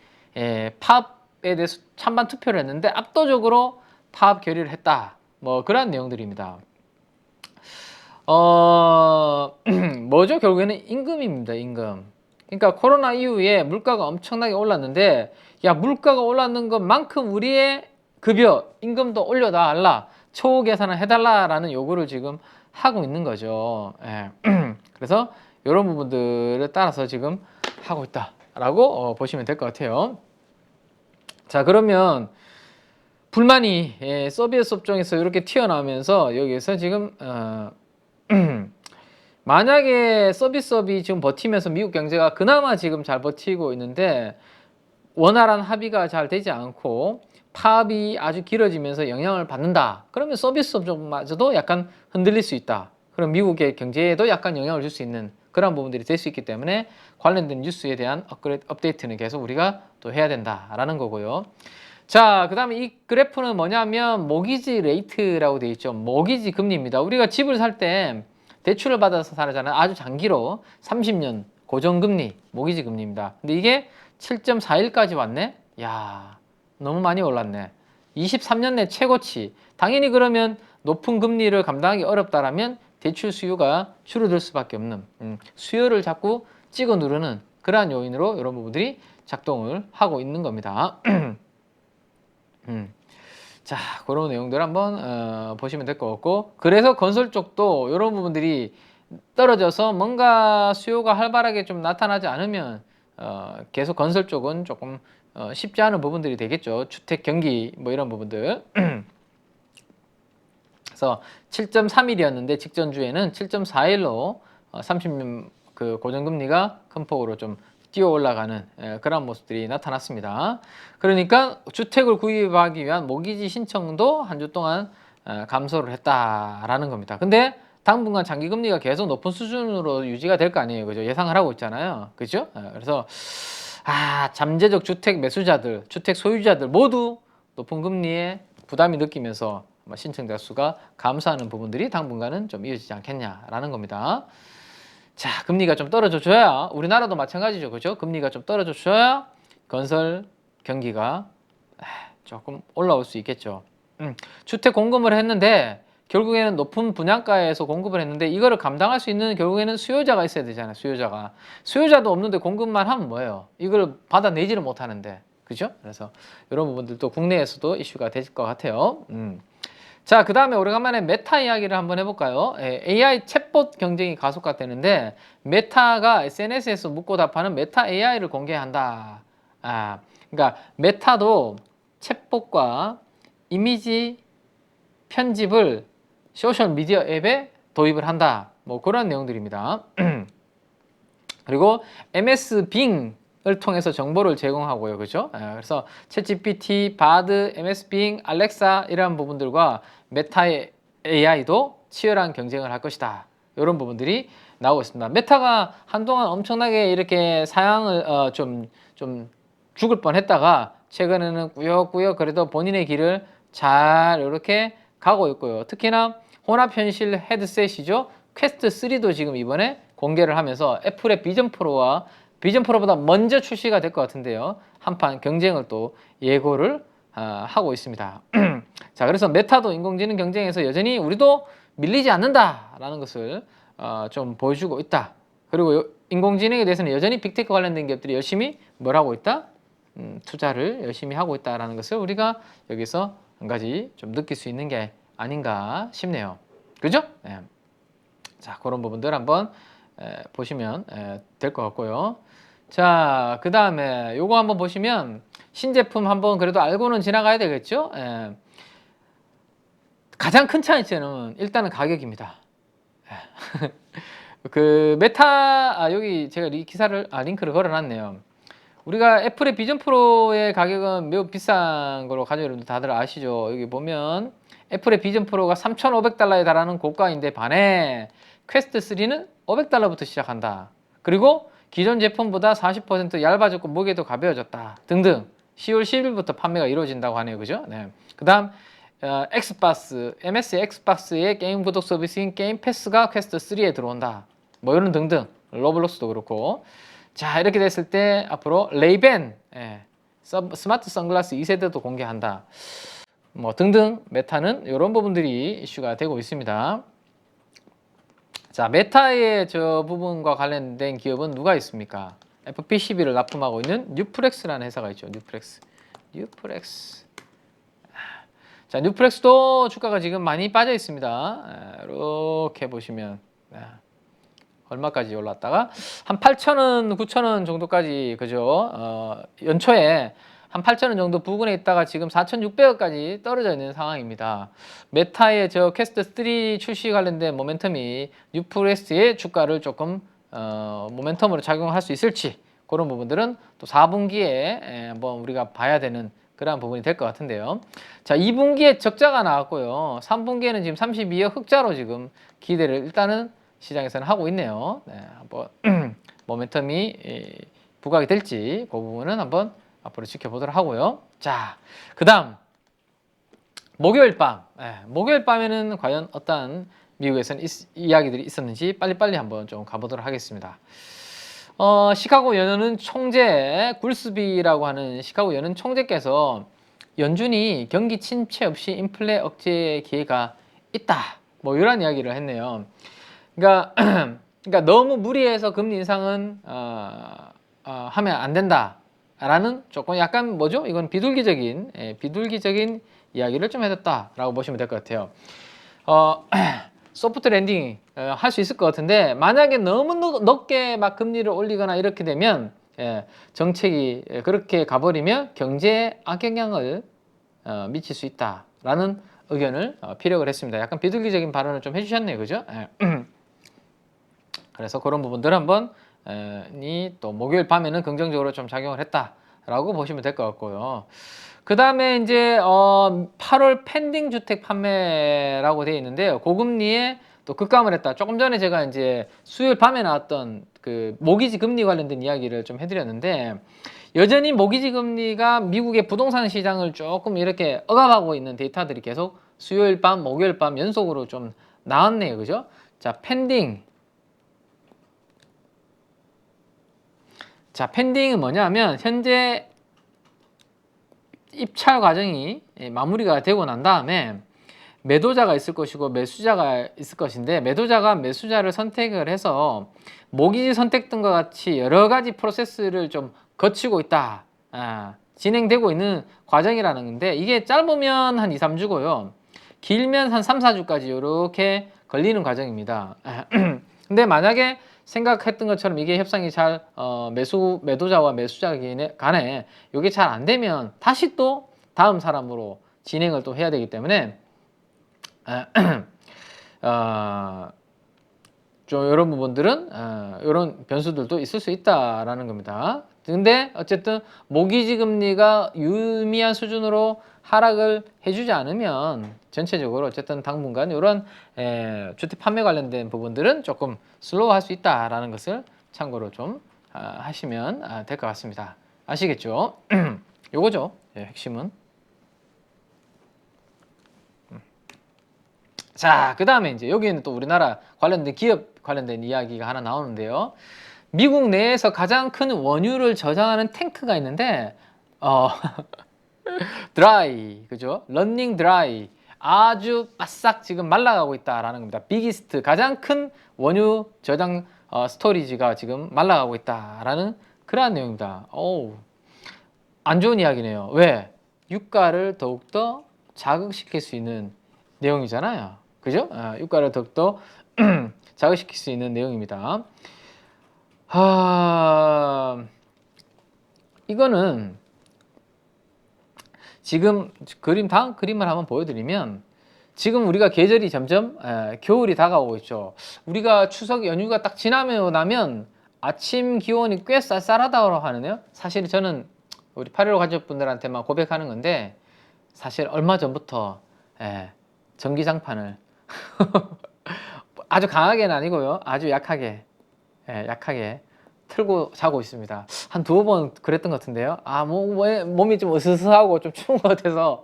Speaker 1: 팝에 대해서 찬반 투표를 했는데 압도적으로 팝 결의를 했다. 뭐 그런 내용들입니다. 뭐죠? 결국에는 임금입니다. 임금. 그러니까 코로나 이후에 물가가 엄청나게 올랐는데 야, 물가가 올랐는 것만큼 우리의 급여, 임금도 올려달라. 초우 계산을 해달라라는 요구를 지금 하고 있는 거죠. 그래서 이런 부분들에 따라서 지금 하고 있다라고 보시면 될 것 같아요. 자, 그러면 불만이 서비스 업종에서 이렇게 튀어나오면서 여기에서 지금 만약에 서비스업이 지금 버티면서 미국 경제가 그나마 지금 잘 버티고 있는데 원활한 합의가 잘 되지 않고 파업이 아주 길어지면서 영향을 받는다. 그러면 서비스 업종마저도 약간 흔들릴 수 있다. 그럼 미국의 경제에도 약간 영향을 줄 수 있는 그런 부분들이 될 수 있기 때문에 관련된 뉴스에 대한 업데이트는 계속 우리가 또 해야 된다라는 거고요. 자, 그 다음에 이 그래프는 뭐냐면 모기지 레이트라고 되어 있죠. 모기지 금리입니다. 우리가 집을 살 때 대출을 받아서 살잖아요. 아주 장기로 30년 고정금리, 모기지 금리입니다. 근데 이게 7.41까지 왔네? 야, 너무 많이 올랐네. 23년 내 최고치. 당연히 그러면 높은 금리를 감당하기 어렵다라면 대출 수요가 줄어들 수밖에 없는 수요를 자꾸 찍어 누르는 그러한 요인으로 이런 부분들이 작동을 하고 있는 겁니다. 자, 그런 내용들 한번 보시면 될 것 같고, 그래서 건설 쪽도 이런 부분들이 떨어져서 뭔가 수요가 활발하게 좀 나타나지 않으면 계속 건설 쪽은 조금 쉽지 않은 부분들이 되겠죠. 주택 경기 뭐 이런 부분들. 그래서 7.31이었는데 직전주에는 7.41로 30년 그 고정금리가 큰 폭으로 좀 뛰어 올라가는 그런 모습들이 나타났습니다. 그러니까 주택을 구입하기 위한 모기지 신청도 한 주 동안 감소를 했다라는 겁니다. 근데 당분간 장기 금리가 계속 높은 수준으로 유지가 될 거 아니에요. 그죠? 예상을 하고 있잖아요. 그죠? 그래서 잠재적 주택 매수자들, 주택 소유자들 모두 높은 금리에 부담이 느끼면서 신청자 수가 감소하는 부분들이 당분간은 좀 이어지지 않겠냐라는 겁니다. 자, 금리가 좀 떨어져 줘야, 우리나라도 마찬가지죠. 그죠? 금리가 좀 떨어져 줘야 건설 경기가 조금 올라올 수 있겠죠. 주택 공급을 했는데 결국에는 높은 분양가에서 공급을 했는데 이거를 감당할 수 있는 결국에는 수요자가 있어야 되잖아요. 수요자도 없는데 공급만 하면 뭐예요? 이걸 받아내지를 못하는데, 그죠? 그래서 이런 부분들도 국내에서도 이슈가 될 것 같아요. 자, 그 다음에 오래간만에 메타 이야기를 한번 해볼까요? AI 챗봇 경쟁이 가속화되는데 메타가 SNS에서 묻고 답하는 메타 AI를 공개한다. 그러니까 메타도 챗봇과 이미지 편집을 소셜 미디어 앱에 도입을 한다. 뭐 그런 내용들입니다. 그리고 MS 빙을 통해서 정보를 제공하고요. 그죠? 그래서 챗GPT, 바드, MS 빙, 알렉사 이런 부분들과 메타의 AI도 치열한 경쟁을 할 것이다. 이런 부분들이 나오고 있습니다. 메타가 한동안 엄청나게 이렇게 사양을 좀 죽을 뻔했다가 최근에는 꾸역꾸역 그래도 본인의 길을 잘 이렇게 가고 있고요. 특히나 혼합현실 헤드셋이죠. 퀘스트 3도 지금 이번에 공개를 하면서 애플의 비전 프로와 비전 프로보다 먼저 출시가 될 것 같은데요. 한판 경쟁을 또 예고를 하고 있습니다. 자, 그래서 메타도 인공지능 경쟁에서 여전히 우리도 밀리지 않는다라는 것을 좀 보여주고 있다. 그리고 인공지능에 대해서는 여전히 빅테크 관련된 기업들이 열심히 뭘 하고 있다? 투자를 열심히 하고 있다라는 것을 우리가 여기서 한 가지 좀 느낄 수 있는 게 아닌가 싶네요. 그죠? 네. 자, 그런 부분들 한번 보시면 될 것 같고요. 자, 그 다음에 요거 한번 보시면 신제품 한번 그래도 알고는 지나가야 되겠죠? 가장 큰 차이점은 일단은 가격입니다. 그 메타 여기 제가 이 기사를 링크를 걸어놨네요. 우리가 애플의 비전 프로의 가격은 매우 비싼 걸로 가족 여러분들 다들 아시죠? 여기 보면 애플의 비전 프로가 3,500달러에 달하는 고가인데 반해 퀘스트 3는 500달러부터 시작한다. 그리고 기존 제품보다 40% 얇아졌고 무게도 가벼워졌다. 등등 10월 10일부터 판매가 이루어진다고 하네요. 그죠? 네. 그 다음 엑스박스, MSI 엑스박스의 게임 구독 서비스인 게임 패스가 퀘스트 3에 들어온다. 뭐 이런 등등 로블록스도 그렇고 자, 이렇게 됐을 때 앞으로 레이벤 스마트 선글라스 2세대도 공개한다. 뭐 등등 메타는 이런 부분들이 이슈가 되고 있습니다. 자, 메타의 저 부분과 관련된 기업은 누가 있습니까? FP12를 납품하고 있는 뉴프렉스라는 회사가 있죠. 뉴프렉스. 자, 뉴프렉스도 주가가 지금 많이 빠져 있습니다. 이렇게 보시면 얼마까지 올랐다가 한 8,000원, 9,000원 정도까지 그죠? 연초에 한 8,000원 정도 부근에 있다가 지금 4,600원까지 떨어져 있는 상황입니다. 메타의 저 퀘스트 3 출시 관련된 모멘텀이 뉴프렉스의 주가를 조금 모멘텀으로 작용할 수 있을지 그런 부분들은 또 4분기에 한번 우리가 봐야 되는 그러한 부분이 될 것 같은데요. 자, 2분기에 적자가 나왔고요. 3분기에는 지금 32억 흑자로 지금 기대를 일단은 시장에서는 하고 있네요. 네, 한번 모멘텀이 부각이 될지 그 부분은 한번 앞으로 지켜보도록 하고요. 자, 그 다음 목요일 밤. 목요일 밤에는 과연 어떠한 미국에서는 이야기들이 있었는지 빨리빨리 한번 좀 가보도록 하겠습니다. 시카고 연은 총재 굴스비라고 하는 시카고 연은 총재께서 연준이 경기 침체 없이 인플레 억제 기회가 있다. 뭐 이런 이야기를 했네요. 그러니까, 그러니까 너무 무리해서 금리 인상은 하면 안 된다라는 조금 약간 뭐죠? 이건 비둘기적인 이야기를 좀 해줬다라고 보시면 될 것 같아요. 소프트 랜딩 할 수 있을 것 같은데 만약에 너무 높게 막 금리를 올리거나 이렇게 되면 정책이 그렇게 가버리면 경제에 악영향을 미칠 수 있다라는 의견을 피력을 했습니다. 약간 비둘기적인 발언을 좀 해주셨네요, 그죠? 그래서 그런 부분들 한번 또 목요일 밤에는 긍정적으로 좀 작용을 했다라고 보시면 될 것 같고요. 그 다음에 이제 8월 펜딩 주택 판매라고 되어 있는데요. 고금리에 또 급감을 했다. 조금 전에 제가 이제 수요일 밤에 나왔던 그 모기지 금리 관련된 이야기를 좀 해드렸는데 여전히 모기지 금리가 미국의 부동산 시장을 조금 이렇게 억압하고 있는 데이터들이 계속 수요일 밤, 목요일 밤 연속으로 좀 나왔네요. 그죠? 자, 펜딩. 자, 펜딩은 뭐냐면 현재 입찰 과정이 마무리가 되고 난 다음에 매도자가 있을 것이고 매수자가 있을 것인데 매도자가 매수자를 선택을 해서 모기지 선택 등과 같이 여러 가지 프로세스를 좀 거치고 있다. 진행되고 있는 과정이라는 건데 이게 짧으면 한 2, 3주고요. 길면 한 3, 4주까지 이렇게 걸리는 과정입니다. 근데 만약에 생각했던 것처럼 이게 협상이 잘 매도자와 매수자 간에 이게 잘 안 되면 다시 또 다음 사람으로 진행을 또 해야 되기 때문에 좀 이런 부분들은 이런 변수들도 있을 수 있다라는 겁니다. 근데 어쨌든 모기지 금리가 유의미한 수준으로 하락을 해주지 않으면 전체적으로 어쨌든 당분간 이런 주택 판매 관련된 부분들은 조금 슬로우할 수 있다라는 것을 참고로 좀 하시면 될 것 같습니다. 아시겠죠? 요거죠. 핵심은. 자, 그 다음에 이제 여기는 또 우리나라 관련된 기업 관련된 이야기가 하나 나오는데요. 미국 내에서 가장 큰 원유를 저장하는 탱크가 있는데 드라이, 그죠? 런닝 드라이, 아주 바싹 지금 말라가고 있다라는 겁니다. 비기스트, 가장 큰 원유 저장 스토리지가 지금 말라가고 있다라는 그러한 내용입니다. 안 좋은 이야기네요. 왜? 유가를 더욱더 자극시킬 수 있는 내용이잖아요. 그죠? 유가를 더욱더 자극시킬 수 있는 내용입니다. 이거는 지금 다음 그림을 한번 보여드리면 지금 우리가 계절이 점점 겨울이 다가오고 있죠. 우리가 추석 연휴가 딱 지나고 나면 아침 기온이 꽤 쌀쌀하다고 하는데요. 사실 저는 우리 8.15 가족분들한테만 고백하는 건데 사실 얼마 전부터 전기장판을 아주 강하게는 아니고요. 아주 약하게 틀고 자고 있습니다. 한 2번 그랬던 것 같은데요. 몸이 좀 으스스하고 좀 추운 것 같아서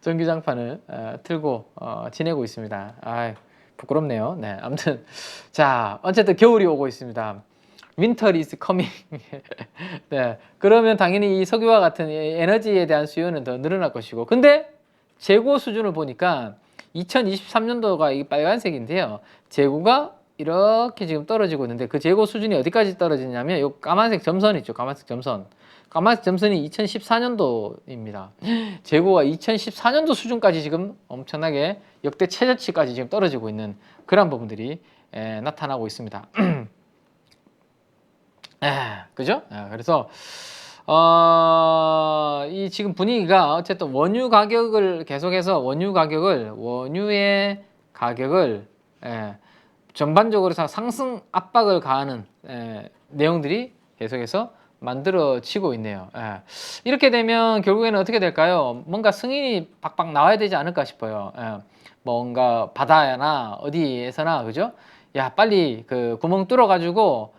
Speaker 1: 전기장판을 틀고 지내고 있습니다. 부끄럽네요. 네, 아무튼 자, 어쨌든 겨울이 오고 있습니다. Winter is coming. 네, 그러면 당연히 이 석유와 같은 에너지에 대한 수요는 더 늘어날 것이고, 근데 재고 수준을 보니까 2023년도가 이 빨간색인데요. 재고가 이렇게 지금 떨어지고 있는데 그 재고 수준이 어디까지 떨어지냐면 이 까만색 점선 있죠. 까만색 점선. 까만색 점선이 2014년도입니다. 재고가 2014년도 수준까지 지금 엄청나게 역대 최저치까지 지금 떨어지고 있는 그런 부분들이 나타나고 있습니다. 그죠? 그래서 이 지금 분위기가 어쨌든 원유 가격을 계속해서 원유의 가격을 전반적으로 상승 압박을 가하는 내용들이 계속해서 만들어지고 있네요. 예. 이렇게 되면 결국에는 어떻게 될까요? 뭔가 승인이 박박 나와야 되지 않을까 싶어요. 예. 뭔가 바다나 어디에서나 그죠? 야 빨리 그 구멍 뚫어 가지고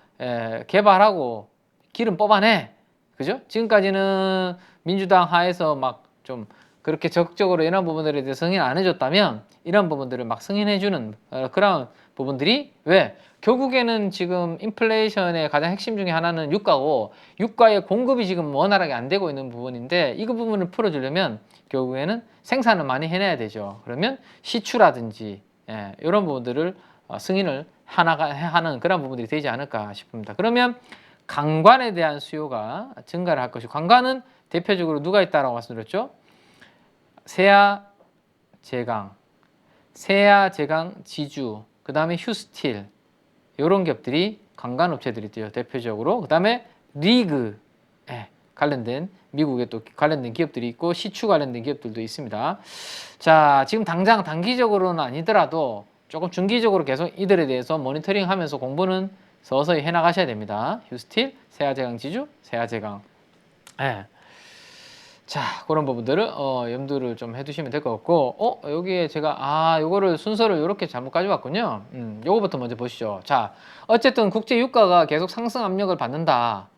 Speaker 1: 개발하고 기름 뽑아내. 그죠? 지금까지는 민주당 하에서 막 좀 그렇게 적극적으로 이런 부분들에 대해서 승인 안 해줬다면 이런 부분들을 막 승인해주는 그런 부분들이 왜? 결국에는 지금 인플레이션의 가장 핵심 중에 하나는 유가고 유가의 공급이 지금 원활하게 안 되고 있는 부분인데 이 부분을 풀어주려면 결국에는 생산을 많이 해내야 되죠. 그러면 시추라든지 이런 부분들을 승인을 하는 그런 부분들이 되지 않을까 싶습니다. 그러면 강관에 대한 수요가 증가를 할 것이고 강관은 대표적으로 누가 있다라고 말씀드렸죠? 세아 제강, 세아 제강 지주, 그 다음에 휴스틸 이런 기업들이 강간 업체들이 돼요. 대표적으로. 그 다음에 리그 관련된 미국에 또 관련된 기업들이 있고 시추 관련된 기업들도 있습니다. 자, 지금 당장 단기적으로는 아니더라도 조금 중기적으로 계속 이들에 대해서 모니터링하면서 공부는 서서히 해나가셔야 됩니다. 휴스틸, 세아제강 지주, 세아제강. 자, 그런 부분들을 염두를 좀 해두시면 될 것 같고, 여기에 제가 요거를 순서를 이렇게 잘못 가져왔군요. 요거부터 먼저 보시죠. 자, 어쨌든 국제 유가가 계속 상승 압력을 받는다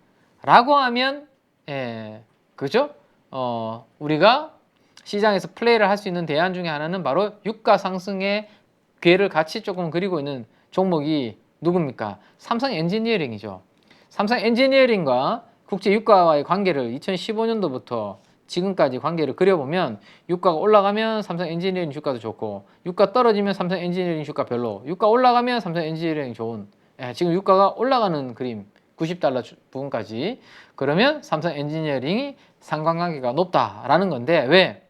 Speaker 1: 라고 하면 그죠? 우리가 시장에서 플레이를 할 수 있는 대안 중에 하나는 바로 유가 상승의 궤를 같이 조금 그리고 있는 종목이 누굽니까? 삼성 엔지니어링이죠. 삼성 엔지니어링과 국제 유가와의 관계를 2015년도부터 지금까지 관계를 그려보면 유가가 올라가면 삼성 엔지니어링 주가도 좋고 유가 떨어지면 삼성 엔지니어링 주가 별로, 유가 올라가면 삼성 엔지니어링 좋은, 지금 유가가 올라가는 그림 90달러 부분까지. 그러면 삼성 엔지니어링이 상관관계가 높다라는 건데, 왜?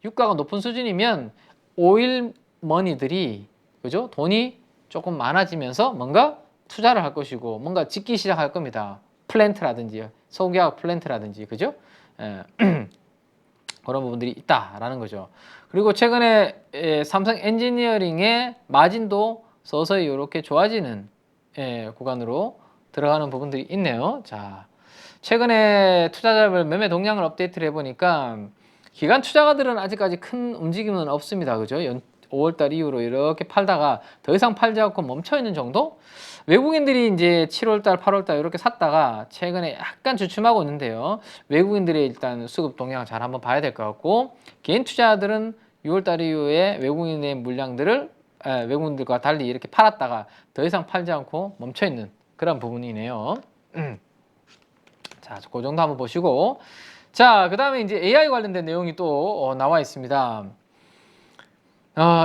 Speaker 1: 유가가 높은 수준이면 오일 머니들이 그죠? 돈이 조금 많아지면서 뭔가 투자를 할 것이고 뭔가 짓기 시작할 겁니다. 플랜트라든지 석유화학 플랜트라든지 그죠? 그런 부분들이 있다라는 거죠. 그리고 최근에 삼성 엔지니어링의 마진도 서서히 이렇게 좋아지는 구간으로 들어가는 부분들이 있네요. 자, 최근에 투자자별 매매 동향을 업데이트를 해보니까 기관 투자가들은 아직까지 큰 움직임은 없습니다. 그죠? 5월달 이후로 이렇게 팔다가 더 이상 팔지 않고 멈춰 있는 정도? 외국인들이 이제 7월달, 8월달 이렇게 샀다가 최근에 약간 주춤하고 있는데요. 외국인들의 일단 수급 동향을 잘 한번 봐야 될 것 같고, 개인 투자들은 6월달 이후에 외국인의 물량들을 외국인들과 달리 이렇게 팔았다가 더 이상 팔지 않고 멈춰 있는 그런 부분이네요. 자, 그 정도 한번 보시고, 자, 그 다음에 이제 AI 관련된 내용이 또 나와 있습니다.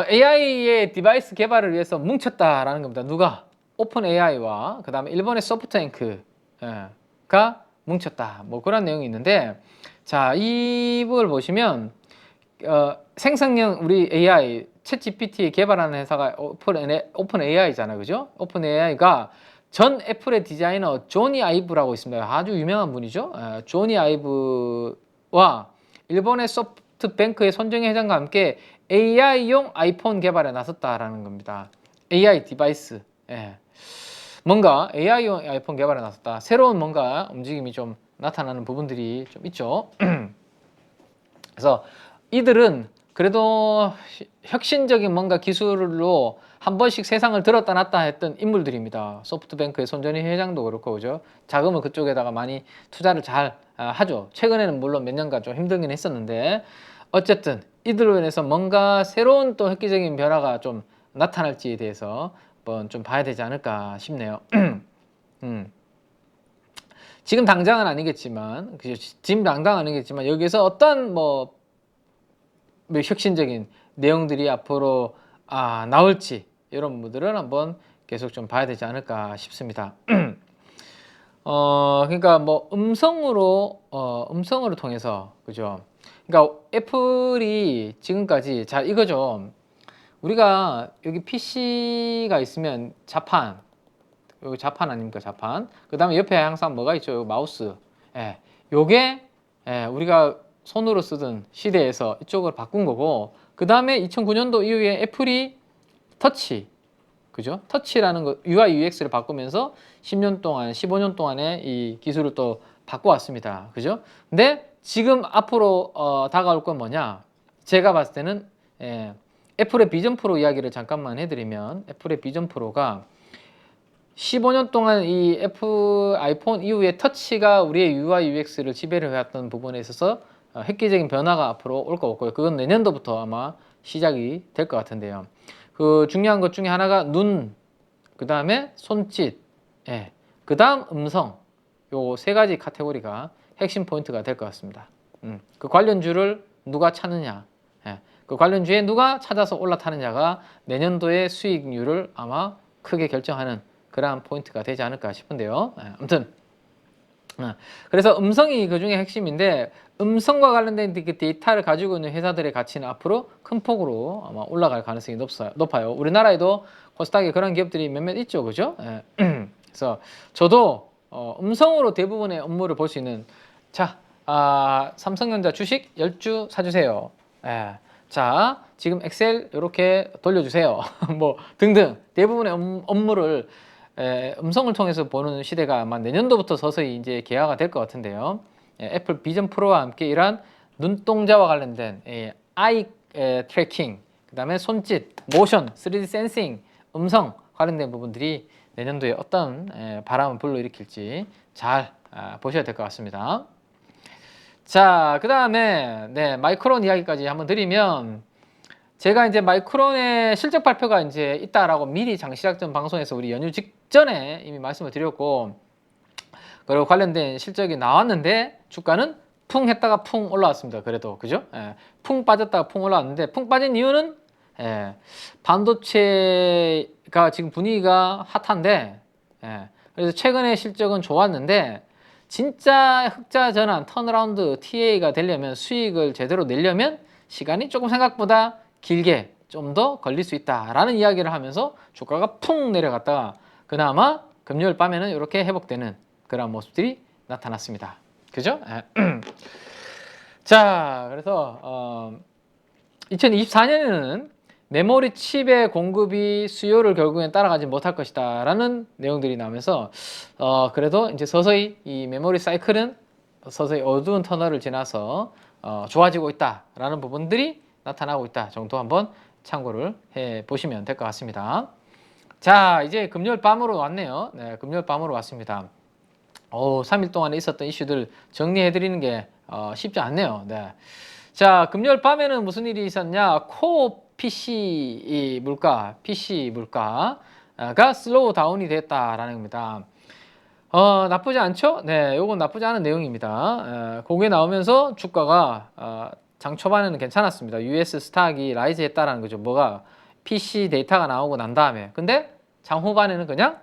Speaker 1: AI의 디바이스 개발을 위해서 뭉쳤다라는 겁니다. 누가? 오픈 AI와 그 다음에 일본의 소프트뱅크가 뭉쳤다. 뭐 그런 내용이 있는데, 자, 이걸 보시면 생성형 우리 AI 챗 GPT 개발하는 회사가 오픈 AI잖아요, 그죠? 오픈 AI가 전 애플의 디자이너 조니 아이브라고 있습니다. 아주 유명한 분이죠. 조니 아이브와 일본의 소프트뱅크의 손정희 회장과 함께 AI용 아이폰 개발에 나섰다라는 겁니다. AI 디바이스. 뭔가 AI용 아이폰 개발에 나섰다. 새로운 뭔가 움직임이 좀 나타나는 부분들이 좀 있죠. 그래서 이들은 그래도 혁신적인 뭔가 기술로 한 번씩 세상을 들었다 놨다 했던 인물들입니다. 소프트뱅크의 손정희 회장도 그렇고, 그죠? 자금을 그쪽에다가 많이 투자를 잘 하죠. 최근에는 물론 몇 년간 좀 힘들긴 했었는데, 어쨌든 이들로 인해서 뭔가 새로운 또 획기적인 변화가 좀 나타날지에 대해서 한번 좀 봐야 되지 않을까 싶네요. 지금 당장은 아니겠지만, 지금 당장은 아니겠지만 여기서 어떤 뭐 혁신적인 내용들이 앞으로 나올지 이런 부분들은 한번 계속 좀 봐야 되지 않을까 싶습니다. 그러니까 뭐 음성으로 통해서 그죠? 그러니까 애플이 지금까지 자 이거죠. 우리가 여기 PC가 있으면 자판, 여기 자판 아닙니까? 자판. 그 다음에 옆에 항상 뭐가 있죠? 요 마우스. 요게 우리가 손으로 쓰던 시대에서 이쪽을 바꾼 거고, 그 다음에 2009년도 이후에 애플이 터치, 그죠? 터치라는 거 UI UX를 바꾸면서 10년 동안, 15년 동안의 이 기술을 또 바꿔왔습니다. 그죠? 근데 지금 앞으로 다가올 건 뭐냐? 제가 봤을 때는 애플의 비전 프로 이야기를 잠깐만 해드리면 애플의 비전 프로가 15년 동안 이 애플 아이폰 이후에 터치가 우리의 UI UX를 지배를 해왔던 부분에 있어서 획기적인 변화가 앞으로 올 것 같고요. 그건 내년도부터 아마 시작이 될 것 같은데요. 그 중요한 것 중에 하나가 눈, 그 다음에 손짓, 그 다음 음성, 요 세 가지 카테고리가 핵심 포인트가 될 것 같습니다. 그 관련주를 누가 찾느냐, 그 관련주에 누가 찾아서 올라타느냐가 내년도의 수익률을 아마 크게 결정하는 그러한 포인트가 되지 않을까 싶은데요. 아무튼 그래서 음성이 그 중에 핵심인데 음성과 관련된 그 데이터를 가지고 있는 회사들의 가치는 앞으로 큰 폭으로 아마 올라갈 가능성이 높아요. 우리나라에도 코스닥에 그런 기업들이 몇몇 있죠, 그죠? 그래서 저도 음성으로 대부분의 업무를 볼 수 있는 삼성전자 주식 10주 사주세요. 자, 지금 엑셀 이렇게 돌려주세요. 뭐 등등 대부분의 업무를 음성을 통해서 보는 시대가 아마 내년도부터 서서히 이제 개화가 될 것 같은데요. 애플 비전 프로와 함께 이러한 눈동자와 관련된 아이 트래킹, 그 다음에 손짓, 모션, 3D 센싱, 음성 관련된 부분들이 내년도에 어떤 바람을 불러일으킬지 잘 보셔야 될 것 같습니다. 자, 그 다음에 마이크론 이야기까지 한번 드리면 제가 이제 마이크론의 실적 발표가 이제 있다라고 미리 장시작전 방송에서 우리 연휴 직전에 이미 말씀을 드렸고, 그리고 관련된 실적이 나왔는데 주가는 풍 했다가 풍 올라왔습니다. 그래도 그죠? 풍 빠졌다가 풍 올라왔는데 풍 빠진 이유는 반도체가 지금 분위기가 핫한데 그래서 최근에 실적은 좋았는데 진짜 흑자 전환 턴어라운드 TA가 되려면 수익을 제대로 내려면 시간이 조금 생각보다 길게 좀 더 걸릴 수 있다라는 이야기를 하면서 주가가 푹 내려갔다가 그나마 금요일 밤에는 이렇게 회복되는 그런 모습들이 나타났습니다. 그죠? 자, 그래서 2024년에는 메모리 칩의 공급이 수요를 결국엔 따라가지 못할 것이다 라는 내용들이 나오면서 그래도 이제 서서히 이 메모리 사이클은 서서히 어두운 터널을 지나서 좋아지고 있다 라는 부분들이 나타나고 있다 정도 한번 참고를 해 보시면 될 것 같습니다. 자, 이제 금요일 밤으로 왔네요. 네, 금요일 밤으로 왔습니다. 3일 동안에 있었던 이슈들 정리해 드리는 게 쉽지 않네요. 네. 자, 금요일 밤에는 무슨 일이 있었냐? 코어 PC 물가가 슬로우 다운이 됐다라는 겁니다. 나쁘지 않죠? 네, 요건 나쁘지 않은 내용입니다. 그게 나오면서 주가가 장 초반에는 괜찮았습니다. US 스탁이 라이즈 했다라는 거죠. 뭐가 PC 데이터가 나오고 난 다음에. 근데 장 후반에는 그냥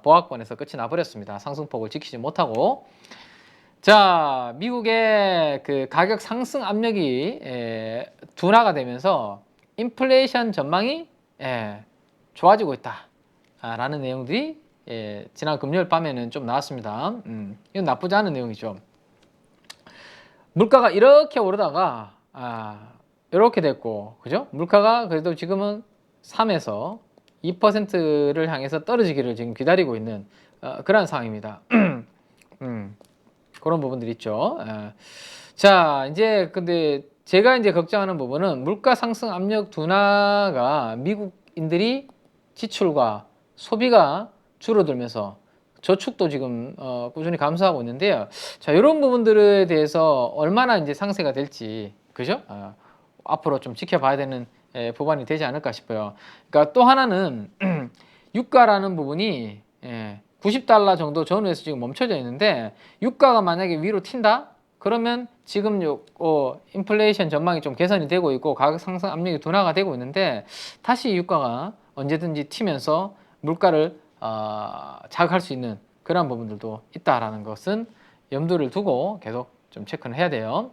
Speaker 1: 보합권에서 끝이 나버렸습니다. 상승폭을 지키지 못하고. 자, 미국의 그 가격 상승 압력이 둔화가 되면서 인플레이션 전망이 좋아지고 있다 라는 내용들이 지난 금요일 밤에는 좀 나왔습니다. 이건 나쁘지 않은 내용이죠. 물가가 이렇게 오르다가 이렇게 됐고, 그죠? 물가가 그래도 지금은 3에서 2%를 향해서 떨어지기를 지금 기다리고 있는 그런 상황입니다. 그런 부분들이 있죠. 자, 이제 근데 제가 이제 걱정하는 부분은 물가 상승 압력 둔화가 미국인들이 지출과 소비가 줄어들면서 저축도 지금 꾸준히 감소하고 있는데요. 자, 이런 부분들에 대해서 얼마나 이제 상쇄가 될지, 그죠? 앞으로 좀 지켜봐야 되는 부분이 되지 않을까 싶어요. 그러니까 또 하나는 유가라는 부분이 90달러 정도 전후에서 지금 멈춰져 있는데 유가가 만약에 위로 튄다? 그러면 지금 인플레이션 전망이 좀 개선이 되고 있고 가격 상승 압력이 둔화가 되고 있는데 다시 유가가 언제든지 튀면서 물가를 자극할 수 있는 그런 부분들도 있다라는 것은 염두를 두고 계속 좀 체크를 해야 돼요.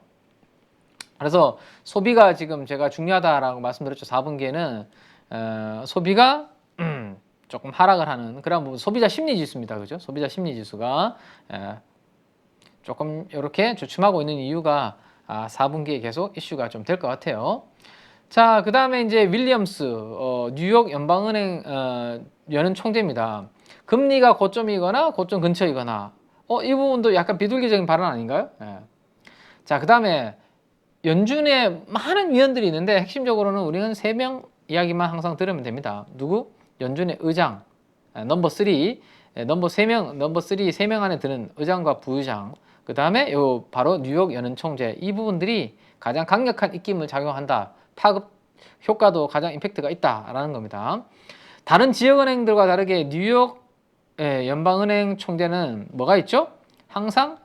Speaker 1: 그래서 소비가 지금 제가 중요하다라고 말씀드렸죠. 4분기에는 소비가 조금 하락을 하는 그런 부분, 소비자 심리 지수입니다. 그죠? 소비자 심리 지수가 조금 이렇게 주춤하고 있는 이유가 4분기에 계속 이슈가 좀 될 것 같아요. 자, 그 다음에 이제 윌리엄스 뉴욕 연방은행 연은 총재입니다. 금리가 고점이거나 고점 근처이거나 이 부분도 약간 비둘기적인 발언 아닌가요? 예. 자, 그 다음에 연준에 많은 위원들이 있는데 핵심적으로는 우리는 3명 이야기만 항상 들으면 됩니다. 누구? 연준의 의장, 넘버 3, 넘버 3명, 넘버 3, 3명 안에 드는 의장과 부의장, 그 다음에 요 바로 뉴욕 연은 총재, 이 부분들이 가장 강력한 입김을 작용한다. 파급 효과도 가장 임팩트가 있다라는 겁니다. 다른 지역은행들과 다르게 뉴욕 연방은행 총재는 뭐가 있죠? 항상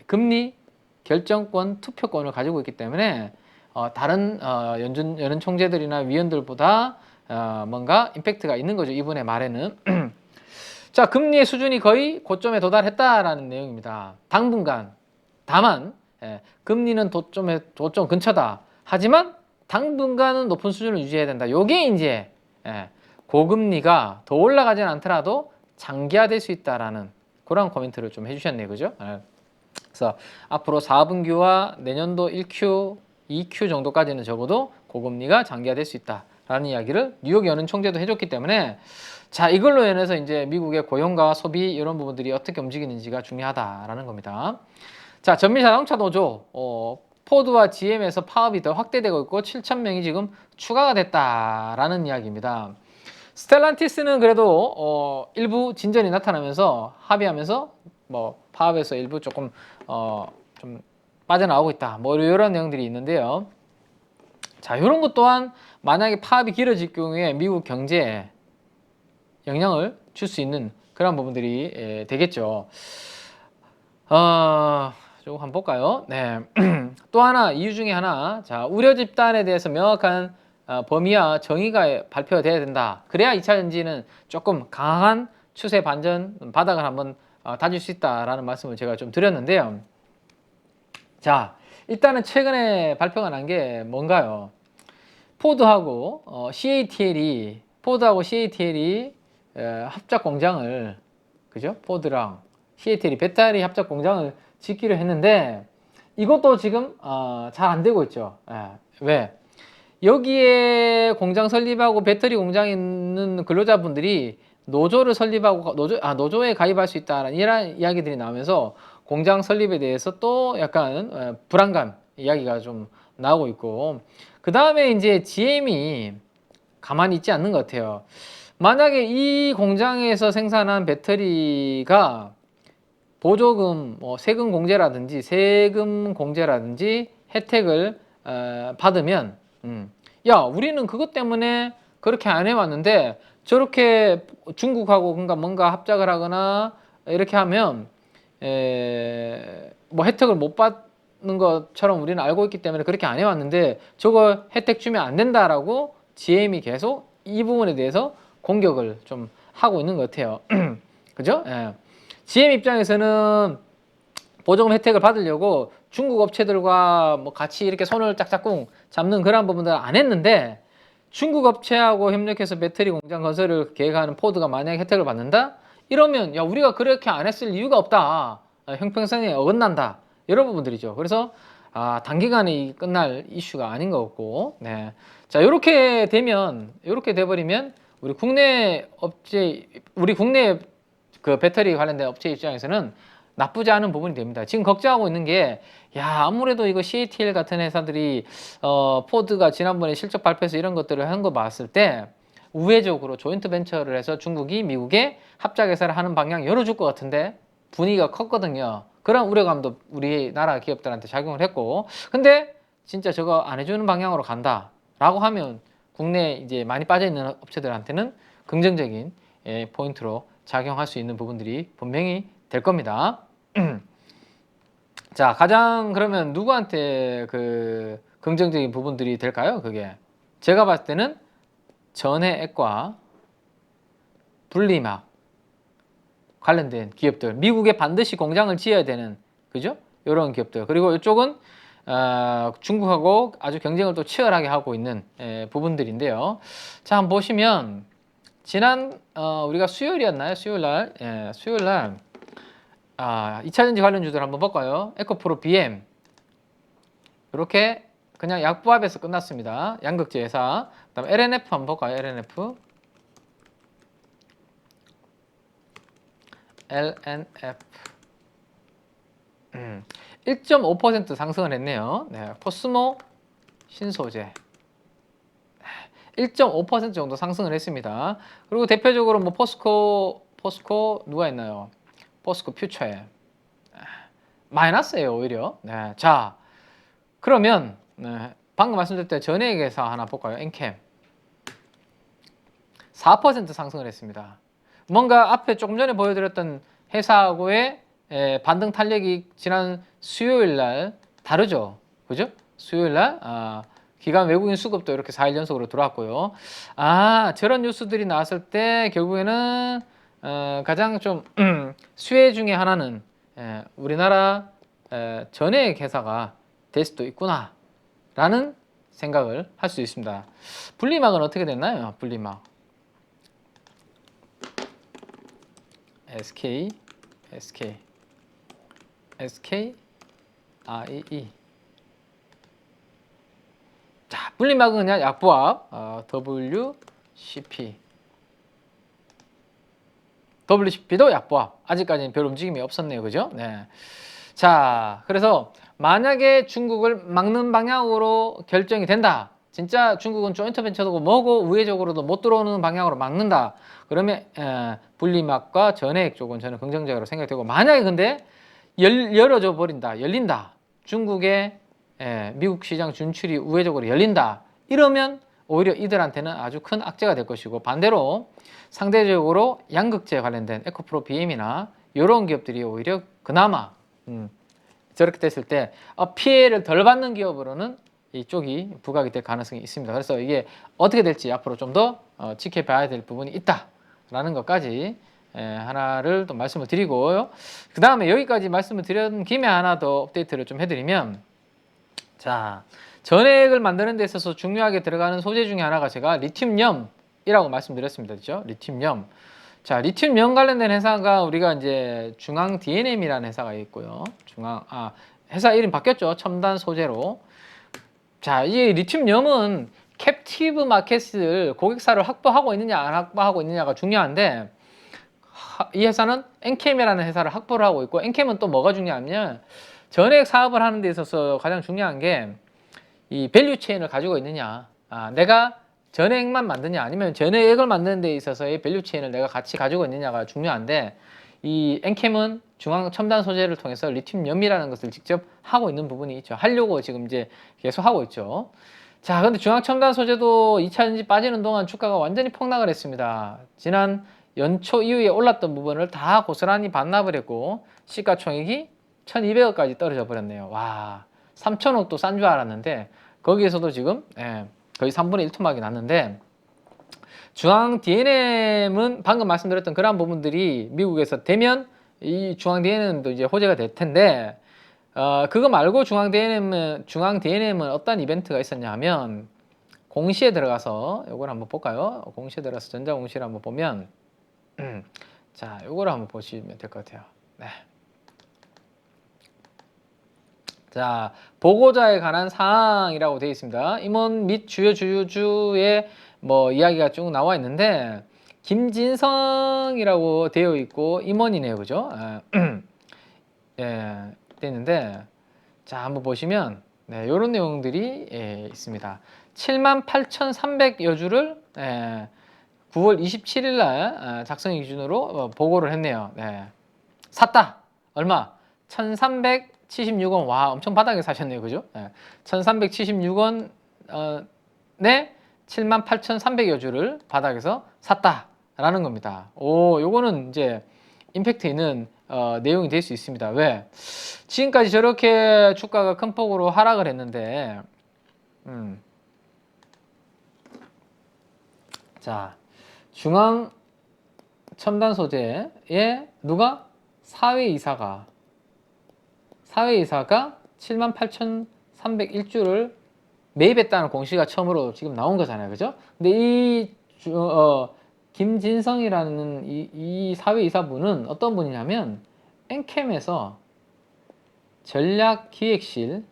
Speaker 1: 금리 결정권, 투표권을 가지고 있기 때문에 다른 연은 총재들이나 위원들보다 뭔가 임팩트가 있는 거죠. 이분의 말에는. 자, 금리의 수준이 거의 고점에 도달했다라는 내용입니다. 당분간. 다만 금리는 고점 근처다. 하지만 당분간은 높은 수준을 유지해야 된다. 요게 이제 고금리가 더 올라가진 않더라도 장기화될 수 있다라는 그런 코멘트를 좀 해주셨네요. 그죠? 그래서 앞으로 4분기와 내년도 1Q, 2Q 정도까지는 적어도 고금리가 장기화될 수 있다라는 이야기를 뉴욕 연은 총재도 해줬기 때문에 자, 이걸로 인해서 이제 미국의 고용과 소비 이런 부분들이 어떻게 움직이는지가 중요하다라는 겁니다. 자, 전미 자동차 노조 포드와 GM에서 파업이 더 확대되고 있고 7,000명이 지금 추가가 됐다라는 이야기입니다. 스텔란티스는 그래도 일부 진전이 나타나면서 합의하면서 뭐 파업에서 일부 조금 좀 빠져나오고 있다. 뭐 이런 내용들이 있는데요. 자, 이런 것 또한 만약에 파업이 길어질 경우에 미국 경제에 영향을 줄 수 있는 그런 부분들이 되겠죠. 조금 한번 볼까요? 네. 또 하나 이유 중에 하나, 자, 우려 집단에 대해서 명확한 범위와 정의가 발표가 돼야 된다. 그래야 2차 전지는 조금 강한 추세 반전 바닥을 한번 다질 수 있다라는 말씀을 제가 좀 드렸는데요. 자, 일단은 최근에 발표가 난 게 뭔가요? 포드하고 CATL이 합작 공장을, 그죠? 포드랑 CATL이 배터리 합작 공장을 짓기로 했는데 이것도 지금 잘 안 되고 있죠. 왜? 여기에 공장 설립하고 배터리 공장에 있는 근로자분들이 노조를 설립하고 노조에 가입할 수 있다는 이런 이야기들이 나오면서 공장 설립에 대해서 또 약간 불안감 이야기가 좀 나오고 있고, 그 다음에 이제 GM이 가만히 있지 않는 것 같아요. 만약에 이 공장에서 생산한 배터리가 보조금, 세금 공제라든지 혜택을 받으면, 야, 우리는 그것 때문에 그렇게 안 해왔는데 저렇게 중국하고 뭔가 합작을 하거나 이렇게 하면 뭐 혜택을 못 받는 것처럼 우리는 알고 있기 때문에 그렇게 안 해왔는데 저거 혜택 주면 안 된다라고 GM이 계속 이 부분에 대해서 공격을 좀 하고 있는 것 같아요. 그죠? GM 입장에서는 보조금 혜택을 받으려고 중국 업체들과 뭐 같이 이렇게 손을 짝짝꿍 잡는 그런 부분들을 안 했는데, 중국 업체하고 협력해서 배터리 공장 건설을 계획하는 포드가 만약에 혜택을 받는다? 이러면 야, 우리가 그렇게 안 했을 이유가 없다. 형평성에 어긋난다. 이런 부분들이죠. 그래서 단기간에 끝날 이슈가 아닌 것 같고, 네. 자, 이렇게 돼버리면 우리 국내 그 배터리 관련된 업체 입장에서는 나쁘지 않은 부분이 됩니다. 지금 걱정하고 있는 게, 야, 아무래도 이거 CATL 같은 회사들이 포드가 지난번에 실적 발표에서 이런 것들을 한 거 봤을 때 우회적으로 조인트 벤처를 해서 중국이 미국에 합작 회사를 하는 방향 열어줄 것 같은데 분위기가 컸거든요. 그런 우려감도 우리나라 기업들한테 작용을 했고, 근데 진짜 저거 안 해주는 방향으로 간다라고 하면 국내 이제 많이 빠져있는 업체들한테는 긍정적인 포인트로 작용할 수 있는 부분들이 분명히 될 겁니다. 자, 가장 그러면 누구한테 그 긍정적인 부분들이 될까요? 그게 제가 봤을 때는 전해액과 분리막 관련된 기업들, 미국에 반드시 공장을 지어야 되는, 그죠? 이런 기업들. 그리고 이쪽은 중국하고 아주 경쟁을 또 치열하게 하고 있는 부분들인데요. 자, 한번 보시면 지난 우리가 수요일이었나요? 수요일날 2차전지 관련주들 한번 볼까요? 에코프로 BM 이렇게 그냥 약부합에서 끝났습니다. 양극재 회사. 그다음 LNF 한번 볼까요? LNF 1.5% 상승을 했네요. 네, 포스모 신소재 1.5% 정도 상승을 했습니다. 그리고 대표적으로 뭐 포스코 누가 있나요? 포스코 퓨처에 마이너스예요, 오히려. 네, 자, 그러면 방금 말씀드렸던 전액 회사 하나 볼까요? 엔캠 4% 상승을 했습니다. 뭔가 앞에 조금 전에 보여드렸던 회사하고의 반등 탄력이 지난 수요일 날 다르죠, 그죠? 수요일 날 기관 외국인 수급도 이렇게 4일 연속으로 들어왔고요. 저런 뉴스들이 나왔을 때 결국에는 가장 좀 수혜 중에 하나는 우리나라 전액 회사가 될 수도 있구나 라는 생각을 할 수 있습니다. 분리막은 어떻게 됐나요? 분리막 SK IE. 자, 분리막은 그냥 약보합 WCP도 약보합. 아직까지는 별 움직임이 없었네요, 그죠? 네. 자, 그래서 만약에 중국을 막는 방향으로 결정이 된다. 진짜 중국은 조인트 벤처도 뭐고 우회적으로도 못 들어오는 방향으로 막는다. 그러면 분리막과 전액 쪽은 저는 긍정적으로 생각되고, 만약에 근데 열어져 버린다, 열린다. 중국의 미국 시장 진출이 우회적으로 열린다. 이러면 오히려 이들한테는 아주 큰 악재가 될 것이고, 반대로 상대적으로 양극재 관련된 에코프로 BM이나 이런 기업들이 오히려 그나마 저렇게 됐을 때 피해를 덜 받는 기업으로는 이쪽이 부각이 될 가능성이 있습니다. 그래서 이게 어떻게 될지 앞으로 좀 더 지켜봐야 될 부분이 있다라는 것까지 하나를 또 말씀을 드리고요. 그 다음에 여기까지 말씀을 드린 김에 하나 더 업데이트를 좀 해드리면, 자, 전액을 만드는 데 있어서 중요하게 들어가는 소재 중에 하나가 제가 리튬염이라고 말씀드렸습니다. 그렇죠? 리튬염. 자, 리튬염 관련된 회사가 우리가 이제 중앙 DNM이라는 회사가 있고요. 회사 이름 바뀌었죠. 첨단 소재로. 자, 이 리튬염은 캡티브 마켓을 고객사를 확보하고 있느냐 안 확보하고 있느냐가 중요한데, 이 회사는 엔캠이라는 회사를 확보를 하고 있고, 엔캠은 또 뭐가 중요하냐면 전액 사업을 하는 데 있어서 가장 중요한 게 이 밸류 체인을 가지고 있느냐, 내가 전액만 만드냐 아니면 전액을 만드는 데 있어서의 밸류 체인을 내가 같이 가지고 있느냐가 중요한데, 이 엔캠은 중앙 첨단 소재를 통해서 리튬염이라는 것을 직접 하고 있는 부분이 있죠. 하려고 지금 이제 계속 하고 있죠. 자, 근데 중앙 첨단 소재도 2차 전지 빠지는 동안 주가가 완전히 폭락을 했습니다. 지난 연초 이후에 올랐던 부분을 다 고스란히 반납을 했고, 시가총액이 1200억까지 떨어져 버렸네요. 와, 3천억도 싼 줄 알았는데 거기에서도 지금 거의 3분의 1 토막이 났는데, 중앙 DNM은 방금 말씀드렸던 그러한 부분들이 미국에서 되면 이 중앙 DNM도 이제 호재가 될 텐데, 그거 말고 중앙 DNM은 어떤 이벤트가 있었냐 하면, 공시에 들어가서 이걸 한번 볼까요? 공시에 들어가서 전자공시를 한번 보면 자, 이거를 한번 보시면 될 것 같아요. 네. 자, 보고자에 관한 사항이라고 되어 있습니다. 임원 및 주요 주주의 뭐 이야기가 쭉 나와 있는데, 김진성이라고 되어 있고 임원이네요, 그죠? 예, 되어 있는데, 자, 한번 보시면 이런 내용들이 있습니다. 78,300여 주를 9월 27일 날 작성 기준으로 보고를 했네요. 샀다. 얼마? 1,376원. 와, 엄청 바닥에 사셨네요, 그죠? 1,376원 네 78,300여 주를 바닥에서 샀다라는 겁니다. 오, 요거는 이제 임팩트 있는 내용이 될 수 있습니다. 왜? 지금까지 저렇게 주가가 큰 폭으로 하락을 했는데, 자, 중앙 첨단 소재에 누가? 사회이사가 78,301주를 매입했다는 공시가 처음으로 지금 나온 거잖아요, 그죠? 근데 이 김진성이라는 이 사회이사분은 어떤 분이냐면 엔캠에서 전략기획실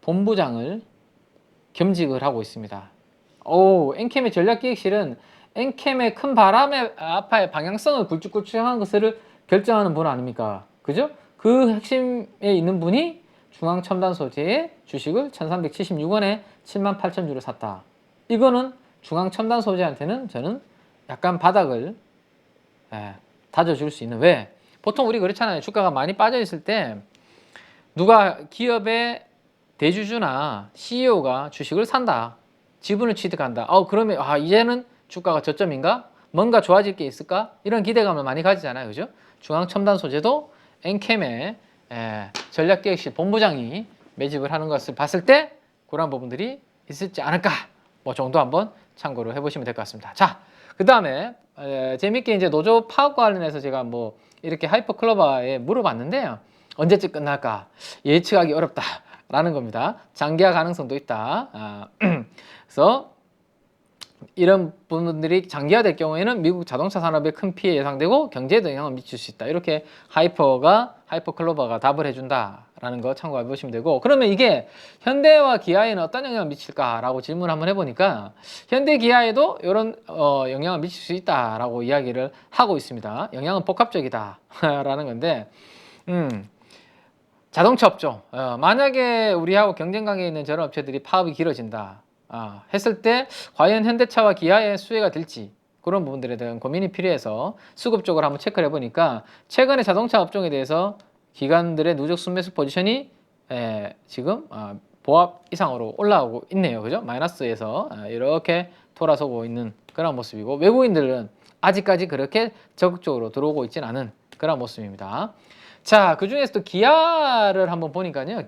Speaker 1: 본부장을 겸직을 하고 있습니다. 엔캠의 전략기획실은 엔캠의 큰 바람의 아파의 방향성을 굵직굵직한 것을 결정하는 분 아닙니까? 그죠? 그 핵심에 있는 분이 중앙첨단소재의 주식을 1376원에 78,000주를 샀다. 이거는 중앙첨단소재한테는 저는 약간 바닥을 다져줄 수 있는. 왜? 보통 우리 그렇잖아요. 주가가 많이 빠져 있을 때 누가 기업의 대주주나 CEO가 주식을 산다. 지분을 취득한다. 그러면 이제는 주가가 저점인가? 뭔가 좋아질 게 있을까? 이런 기대감을 많이 가지잖아요. 그죠? 중앙첨단소재도 엔캠의 전략기획실 본부장이 매집을 하는 것을 봤을 때 그런 부분들이 있을지 않을까? 뭐 정도 한번 참고를 해보시면 될 것 같습니다. 자, 그 다음에 재밌게 이제 노조 파업 관련해서 제가 뭐 이렇게 하이퍼클로버에 물어봤는데요. 언제쯤 끝날까? 예측하기 어렵다라는 겁니다. 장기화 가능성도 있다. 그래서 이런 부분들이 장기화될 경우에는 미국 자동차 산업에 큰 피해 예상되고 경제에도 영향을 미칠 수 있다. 이렇게 하이퍼클로버가 답을 해준다라는 거 참고해 보시면 되고, 그러면 이게 현대와 기아에는 어떤 영향을 미칠까라고 질문을 한번 해보니까 현대 기아에도 이런 영향을 미칠 수 있다라고 이야기를 하고 있습니다. 영향은 복합적이다라는 건데, 자동차 업종 만약에 우리하고 경쟁 관계에 있는 저런 업체들이 파업이 길어진다 했을 때 과연 현대차와 기아의 수혜가 될지 그런 부분들에 대한 고민이 필요해서 수급적으로 한번 체크를 해보니까 최근에 자동차 업종에 대해서 기관들의 누적 순매수 포지션이 지금 보합 이상으로 올라오고 있네요. 그죠? 마이너스에서 이렇게 돌아서고 있는 그런 모습이고, 외국인들은 아직까지 그렇게 적극적으로 들어오고 있지는 않은 그런 모습입니다. 자, 그 중에서도 기아를 한번 보니까요.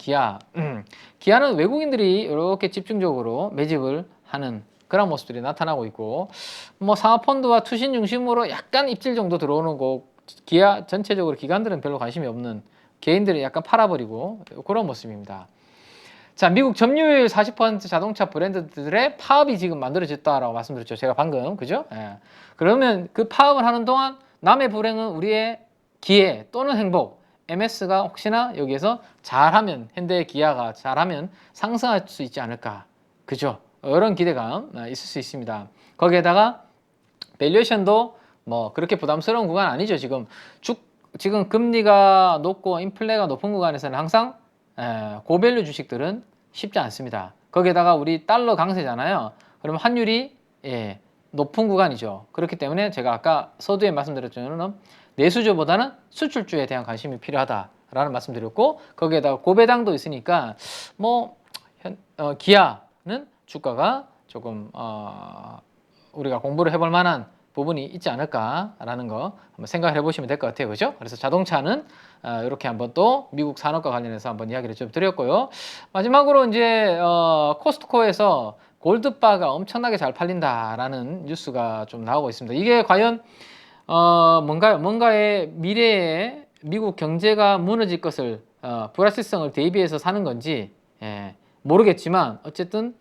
Speaker 1: 기아는 외국인들이 이렇게 집중적으로 매집을 하는 그런 모습들이 나타나고 있고, 뭐 상업펀드와 투신 중심으로 약간 입질 정도 들어오는 거, 기아 전체적으로 기관들은 별로 관심이 없는, 개인들이 약간 팔아버리고 그런 모습입니다. 자, 미국 점유율 40% 자동차 브랜드들의 파업이 지금 만들어졌다라고 말씀드렸죠. 제가 방금, 그죠? 그러면 그 파업을 하는 동안 남의 불행은 우리의 기회 또는 행복, MS가 혹시나 여기에서 잘하면, 현대 기아가 잘하면 상승할 수 있지 않을까. 그죠? 이런 기대감 있을 수 있습니다. 거기에다가 밸류에이션도 뭐 그렇게 부담스러운 구간 아니죠. 지금 금리가 높고 인플레가 높은 구간에서는 항상 고밸류 주식들은 쉽지 않습니다. 거기에다가 우리 달러 강세잖아요. 그러면 환율이 높은 구간이죠. 그렇기 때문에 제가 아까 서두에 말씀드렸지만 내수주보다는 수출주에 대한 관심이 필요하다라는 말씀드렸고, 거기에다가 고배당도 있으니까 뭐 기아는 주가가 조금 우리가 공부를 해볼 만한 부분이 있지 않을까라는 거 한번 생각을 해보시면 될 것 같아요. 그죠? 그래서 자동차는 이렇게 한번 또 미국 산업과 관련해서 한번 이야기를 좀 드렸고요. 마지막으로 이제 코스트코에서 골드바가 엄청나게 잘 팔린다라는 뉴스가 좀 나오고 있습니다. 이게 과연 뭔가요? 뭔가의 미래에 미국 경제가 무너질 것을 불확실성을 대비해서 사는 건지 모르겠지만 어쨌든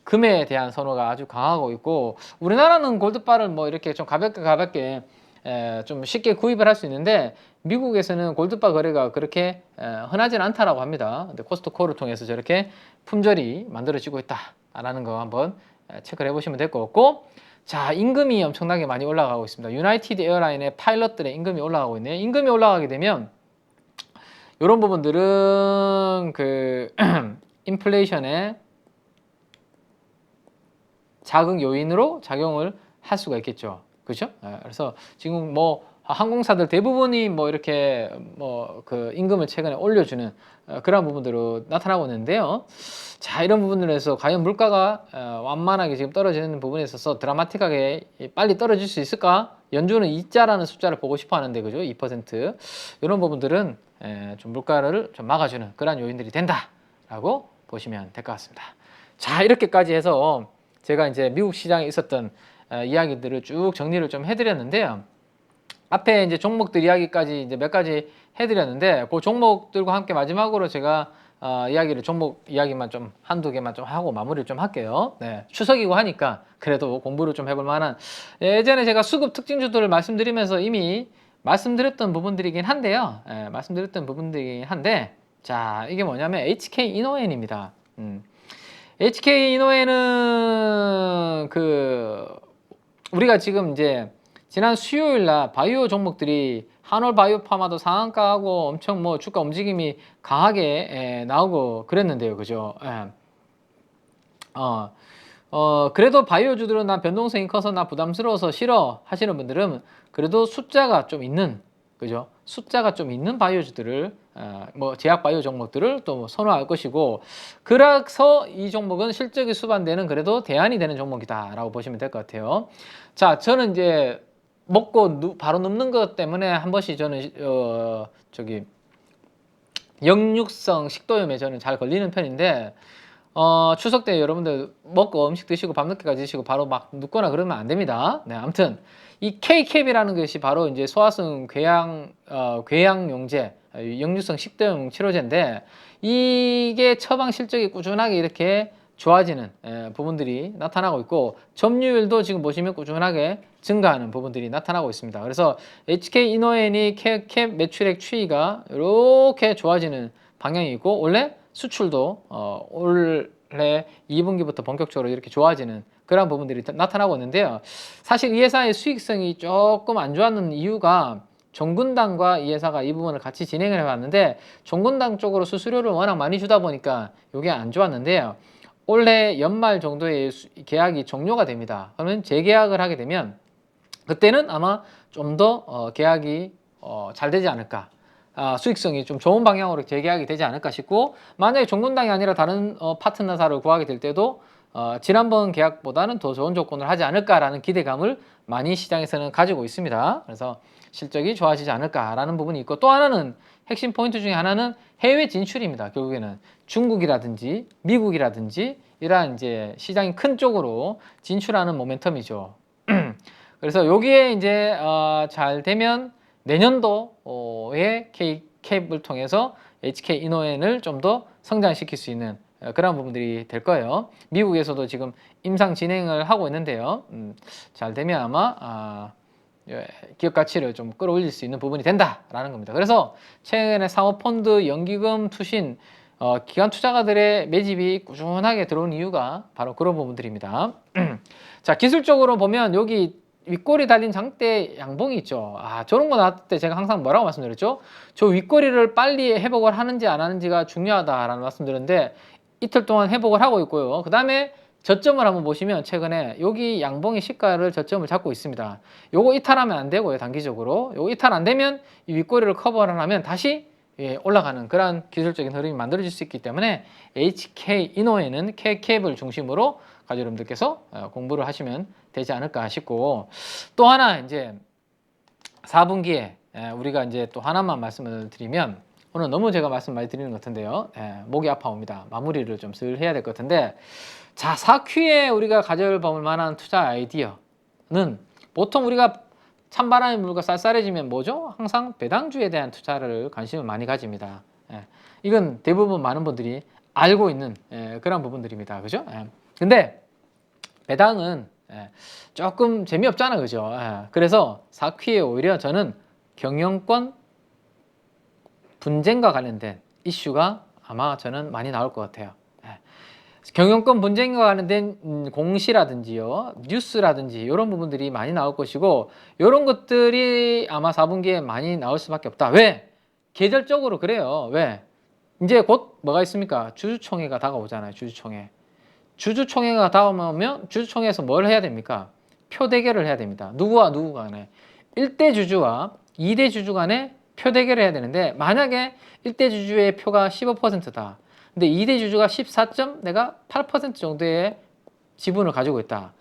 Speaker 1: 금에 대한 선호가 아주 강하고 있고, 우리나라는 골드바를 뭐 이렇게 좀 가볍게 좀 쉽게 구입을 할 수 있는데 미국에서는 골드바 거래가 그렇게 흔하지는 않다라고 합니다. 근데 코스트코를 통해서 저렇게 품절이 만들어지고 있다라는 거 한번 체크를 해보시면 될 것 같고, 자, 임금이 엄청나게 많이 올라가고 있습니다. 유나이티드 에어라인의 파일럿들의 임금이 올라가고 있네요. 임금이 올라가게 되면 이런 부분들은 그 인플레이션의 자극 요인으로 작용을 할 수가 있겠죠. 그렇죠? 그래서 지금 뭐 항공사들 대부분이 뭐 이렇게 뭐 그 임금을 최근에 올려주는 그런 부분들로 나타나고 있는데요. 자, 이런 부분들에서 과연 물가가 완만하게 지금 떨어지는 부분에 있어서 드라마틱하게 빨리 떨어질 수 있을까? 연준은 2자라는 숫자를 보고 싶어 하는데, 그죠? 2%. 이런 부분들은 좀 물가를 좀 막아주는 그런 요인들이 된다라고 보시면 될 것 같습니다. 자, 이렇게까지 해서 제가 이제 미국 시장에 있었던 이야기들을 쭉 정리를 좀 해드렸는데요. 앞에 이제 종목들 이야기까지 이제 몇 가지 해드렸는데, 그 종목들과 함께 마지막으로 제가 종목 이야기만 좀 한두 개만 좀 하고 마무리를 좀 할게요. 네, 추석이고 하니까 그래도 공부를 좀 해볼 만한, 예전에 제가 수급 특징주들을 말씀드리면서 이미 말씀드렸던 부분들이긴 한데요. 자, 이게 뭐냐면 HK 이노엔입니다. HK 이노엔은 우리가 지금 이제 지난 수요일 날 바이오 종목들이 한올 바이오파마도 상한가하고 엄청 뭐 주가 움직임이 강하게 나오고 그랬는데요. 그죠? 예. 그래도 바이오주들은 나 변동성이 커서 나 부담스러워서 싫어 하시는 분들은 그래도 숫자가 좀 있는, 그죠? 숫자가 좀 있는 바이오주들을, 뭐 제약 바이오 종목들을 또 선호할 것이고, 그래서 이 종목은 실적이 수반되는 그래도 대안이 되는 종목이다라고 보시면 될 것 같아요. 자, 저는 이제 먹고 바로 눕는 것 때문에 한 번씩 저는 역류성 식도염에 저는 잘 걸리는 편인데, 추석 때 여러분들 먹고 음식 드시고 밤늦게까지 드시고 바로 막 눕거나 그러면 안 됩니다. 네, 아무튼 이 K캡이라는 것이 바로 이제 소화성 궤양용제, 역류성 식도염 치료제인데, 이게 처방 실적이 꾸준하게 이렇게 좋아지는 부분들이 나타나고 있고, 점유율도 지금 보시면 꾸준하게 증가하는 부분들이 나타나고 있습니다. 그래서 HK 이노엔이 캡 매출액 추이가 이렇게 좋아지는 방향이 있고, 원래 수출도 올해 2분기부터 본격적으로 이렇게 좋아지는 그런 부분들이 나타나고 있는데요. 사실 이 회사의 수익성이 조금 안 좋았는 이유가, 종근당과 이 회사가 이 부분을 같이 진행을 해왔는데, 종근당 쪽으로 수수료를 워낙 많이 주다 보니까 이게 안 좋았는데요. 올해 연말 정도에 계약이 종료가 됩니다. 그러면 재계약을 하게 되면 그때는 아마 좀 더 계약이 잘 되지 않을까, 수익성이 좀 좋은 방향으로 재계약이 되지 않을까 싶고, 만약에 종근당이 아니라 다른 파트너사를 구하게 될 때도 지난번 계약보다는 더 좋은 조건을 하지 않을까라는 기대감을 많이 시장에서는 가지고 있습니다. 그래서 실적이 좋아지지 않을까라는 부분이 있고, 또 하나는 핵심 포인트 중에 하나는 해외 진출입니다. 결국에는 중국이라든지 미국이라든지 이러한 이제 시장이 큰 쪽으로 진출하는 모멘텀이죠. 그래서 여기에 이제 잘 되면 내년도에 K캡을 통해서 HK 이노엔을 좀 더 성장시킬 수 있는 그런 부분들이 될 거예요. 미국에서도 지금 임상 진행을 하고 있는데요. 잘 되면 아마 기업 가치를 좀 끌어올릴 수 있는 부분이 된다라는 겁니다. 그래서 최근에 사모펀드, 연기금, 투신, 기관 투자가들의 매집이 꾸준하게 들어온 이유가 바로 그런 부분들입니다. 자, 기술적으로 보면 여기 윗꼬리 달린 장대 양봉이 있죠. 저런 거 나왔을 때 제가 항상 뭐라고 말씀드렸죠? 저 윗꼬리를 빨리 회복을 하는지 안 하는지가 중요하다라는 말씀드렸는데, 이틀 동안 회복을 하고 있고요. 그 다음에 저점을 한번 보시면 최근에 여기 양봉이 시가를 저점을 잡고 있습니다. 요거 이탈하면 안 되고요. 단기적으로 요거 이탈 안 되면 이 윗꼬리를 커버를 하면 다시 올라가는 그런 기술적인 흐름이 만들어질 수 있기 때문에 HK 이노엔은 K캡을 중심으로 가족 여러분들께서 공부를 하시면 되지 않을까 싶고, 또 하나 이제 4분기에 우리가 이제 또 하나만 말씀을 드리면, 오늘 너무 제가 말씀 많이 드리는 것 같은데요. 목이 아파옵니다. 마무리를 좀 슬 해야 될 것 같은데, 자, 4Q에 우리가 가져볼 만한 투자 아이디어는, 보통 우리가 찬바람이 불고 쌀쌀해지면 뭐죠? 항상 배당주에 대한 투자를 관심을 많이 가집니다. 이건 대부분 많은 분들이 알고 있는 그런 부분들입니다. 그죠? 근데 배당은 조금 재미없잖아, 그죠? 그래서 4Q에 오히려 저는 경영권 분쟁과 관련된 이슈가 아마 저는 많이 나올 것 같아요. 경영권 분쟁과 관련된 공시라든지요, 뉴스라든지 이런 부분들이 많이 나올 것이고, 이런 것들이 아마 4분기에 많이 나올 수밖에 없다. 왜? 계절적으로 그래요. 왜? 이제 곧 뭐가 있습니까? 주주총회가 다가오잖아요. 주주총회가 다가오면 주주총회에서 뭘 해야 됩니까? 표 대결을 해야 됩니다. 누구와 누구 간에. 1대 주주와 2대 주주 간에 표 대결을 해야 되는데, 만약에 1대 주주의 표가 15%다. 근데 2대 주주가 14.8% 정도의 지분을 가지고 있다.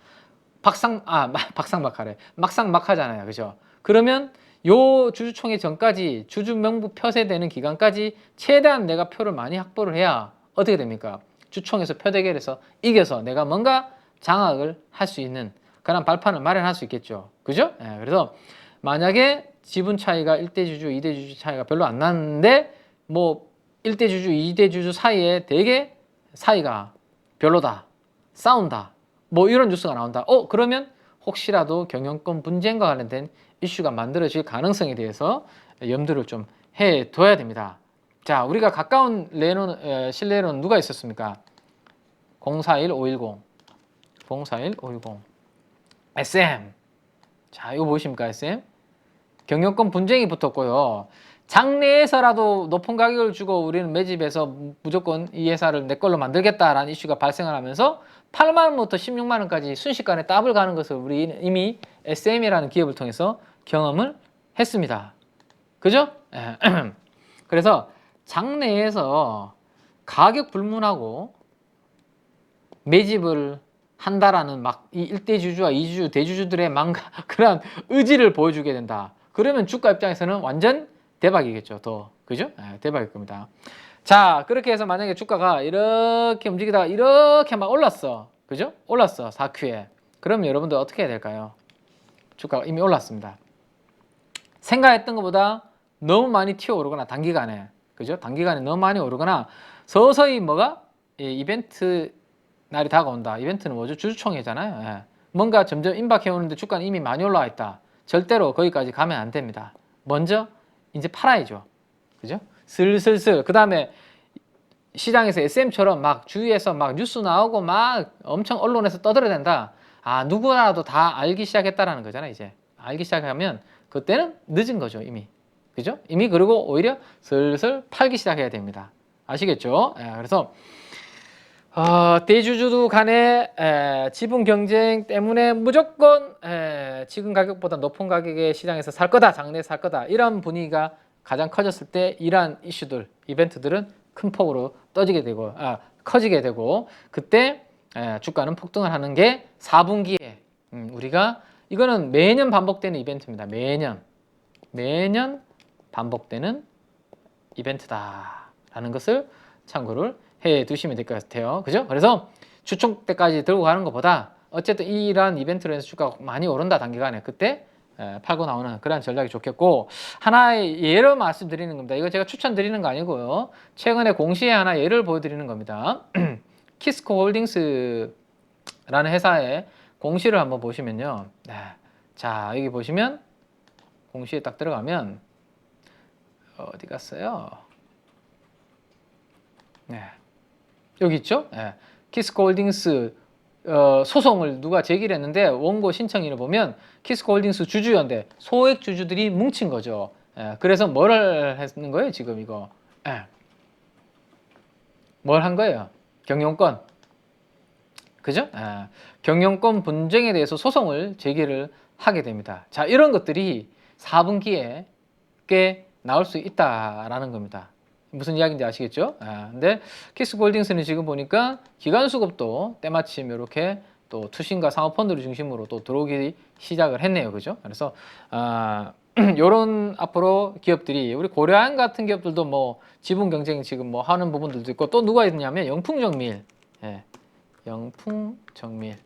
Speaker 1: 막상막하잖아요. 그죠? 그러면 요 주주총회 전까지, 주주 명부 폐쇄되는 기간까지 최대한 내가 표를 많이 확보를 해야 어떻게 됩니까? 주총에서 표 대결해서 이겨서 내가 뭔가 장악을 할 수 있는 그런 발판을 마련할 수 있겠죠. 그죠? 그래서 만약에 지분 차이가 1대 주주, 2대 주주 차이가 별로 안 나는데, 뭐 1대 주주, 2대 주주 사이에 되게 사이가 별로다, 싸운다, 뭐 이런 뉴스가 나온다. 그러면 혹시라도 경영권 분쟁과 관련된 이슈가 만들어질 가능성에 대해서 염두를 좀 해둬야 됩니다. 자, 우리가 가까운 신뢰로는 누가 있었습니까? 041510, SM, 자, 이거 보이십니까, SM? 경영권 분쟁이 붙었고요. 장내에서라도 높은 가격을 주고 우리는 매집해서 무조건 이 회사를 내 걸로 만들겠다라는 이슈가 발생을 하면서 8만 원부터 16만 원까지 순식간에 더블 가는 것을 우리 이미 SM이라는 기업을 통해서 경험을 했습니다. 그죠? 그래서 장내에서 가격 불문하고 매집을 한다라는 막 이 일대주주와 이주주 대주주들의 그런 의지를 보여주게 된다. 그러면 주가 입장에서는 완전 대박이겠죠. 더 그죠? 대박일 겁니다. 자, 그렇게 해서 만약에 주가가 이렇게 움직이다가 이렇게 막 올랐어. 그죠? 올랐어. 4Q에. 그럼 여러분들 어떻게 해야 될까요? 주가가 이미 올랐습니다. 생각했던 것보다 너무 많이 튀어오르거나 단기간에, 그죠? 단기간에 너무 많이 오르거나 서서히 뭐가 이벤트 날이 다가온다. 이벤트는 뭐죠? 주주총회잖아요. 예. 뭔가 점점 임박해 오는데 주가는 이미 많이 올라와 있다. 절대로 거기까지 가면 안 됩니다. 먼저 이제 팔아야죠. 그죠? 슬슬슬. 그 다음에 시장에서 SM처럼 막 주위에서 막 뉴스 나오고 막 엄청 언론에서 떠들어댄다. 아, 누구라도 다 알기 시작했다라는 거잖아요. 이제 알기 시작하면 그때는 늦은 거죠. 이미. 그죠? 이미 그리고 오히려 슬슬 팔기 시작해야 됩니다. 아시겠죠? 예, 그래서 대주주 간의 지분 경쟁 때문에 무조건 지금 가격보다 높은 가격에 시장에서 살 거다, 장내에서 살 거다, 이런 분위기가 가장 커졌을 때 이러한 이슈들, 이벤트들은 큰 폭으로 커지게 되고 그때 주가는 폭등을 하는 게 4분기에 우리가 이거는 매년 반복되는 이벤트입니다. 매년 반복되는 이벤트다라는 것을 참고를 해 두시면 될 것 같아요. 그죠? 그래서 주총 때까지 들고 가는 것보다 어쨌든 이러한 이벤트로 해서 주가가 많이 오른다 단기간에 그때 팔고 나오는 그런 전략이 좋겠고, 하나의 예를 말씀드리는 겁니다. 이거 제가 추천드리는 거 아니고요. 최근에 공시에 하나 예를 보여드리는 겁니다. 키스코 홀딩스라는 회사의 공시를 한번 보시면요. 자, 여기 보시면 공시에 딱 들어가면 어디 갔어요? 여기 있죠? 키스코 홀딩스 소송을 누가 제기를 했는데 원고 신청인을 보면 키스코 홀딩스 주주연대 소액 주주들이 뭉친 거죠. 그래서 뭘 했는 거예요? 지금 이거 뭘 한 거예요? 경영권, 그죠? 경영권 분쟁에 대해서 소송을 제기를 하게 됩니다. 자, 이런 것들이 4분기에 꽤 나올 수 있다라는 겁니다. 무슨 이야기인지 아시겠죠? 근데 키스코 홀딩스는 지금 보니까 기관 수급도 때마침 이렇게 또 투신과 상호펀드를 중심으로 또 들어오기 시작을 했네요. 그죠? 그래서 요런 앞으로 기업들이 우리 고려한 같은 기업들도 뭐 지분 경쟁 지금 뭐 하는 부분들도 있고, 또 누가 있냐면 영풍정밀, 영풍정밀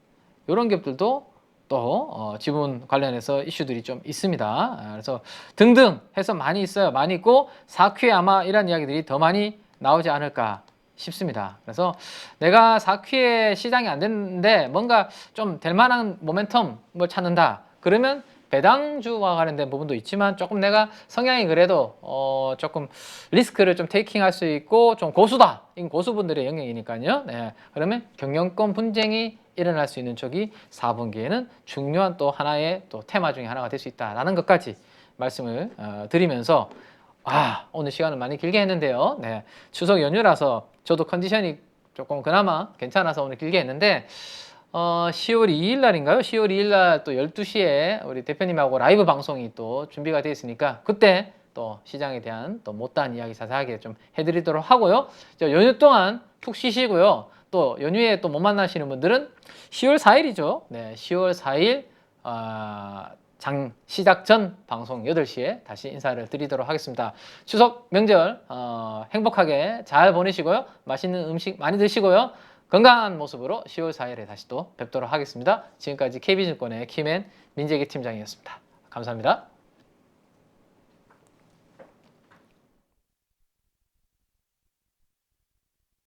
Speaker 1: 요런 기업들도 또 지분 관련해서 이슈들이 좀 있습니다. 그래서 등등 해서 많이 있어요. 많이 있고 4Q에 아마 이런 이야기들이 더 많이 나오지 않을까 싶습니다. 그래서 내가 4Q에 시장이 안 됐는데 뭔가 좀 될 만한 모멘텀을 찾는다. 그러면 배당주와 관련된 부분도 있지만 조금 내가 성향이 그래도 조금 리스크를 좀 테이킹할 수 있고 좀 고수다. 이 고수분들의 영역이니까요. 그러면 경영권 분쟁이 일어날 수 있는 쪽이 4분기에는 중요한 또 하나의 또 테마 중에 하나가 될 수 있다라는 것까지 말씀을 드리면서 오늘 시간을 많이 길게 했는데요. 추석 연휴라서 저도 컨디션이 조금 그나마 괜찮아서 오늘 길게 했는데 10월 2일 날인가요? 10월 2일 날 또 12시에 우리 대표님하고 라이브 방송이 또 준비가 되어 있으니까 그때 또 시장에 대한 또 못다한 이야기 자세하게 좀 해드리도록 하고요. 연휴 동안 푹 쉬시고요. 또 연휴에 또 못 만나시는 분들은 10월 4일이죠. 10월 4일 시작 전 방송 8시에 다시 인사를 드리도록 하겠습니다. 추석 명절 행복하게 잘 보내시고요. 맛있는 음식 많이 드시고요. 건강한 모습으로 10월 4일에 다시 또 뵙도록 하겠습니다. 지금까지 KB증권의 김앤 민재기 팀장이었습니다. 감사합니다.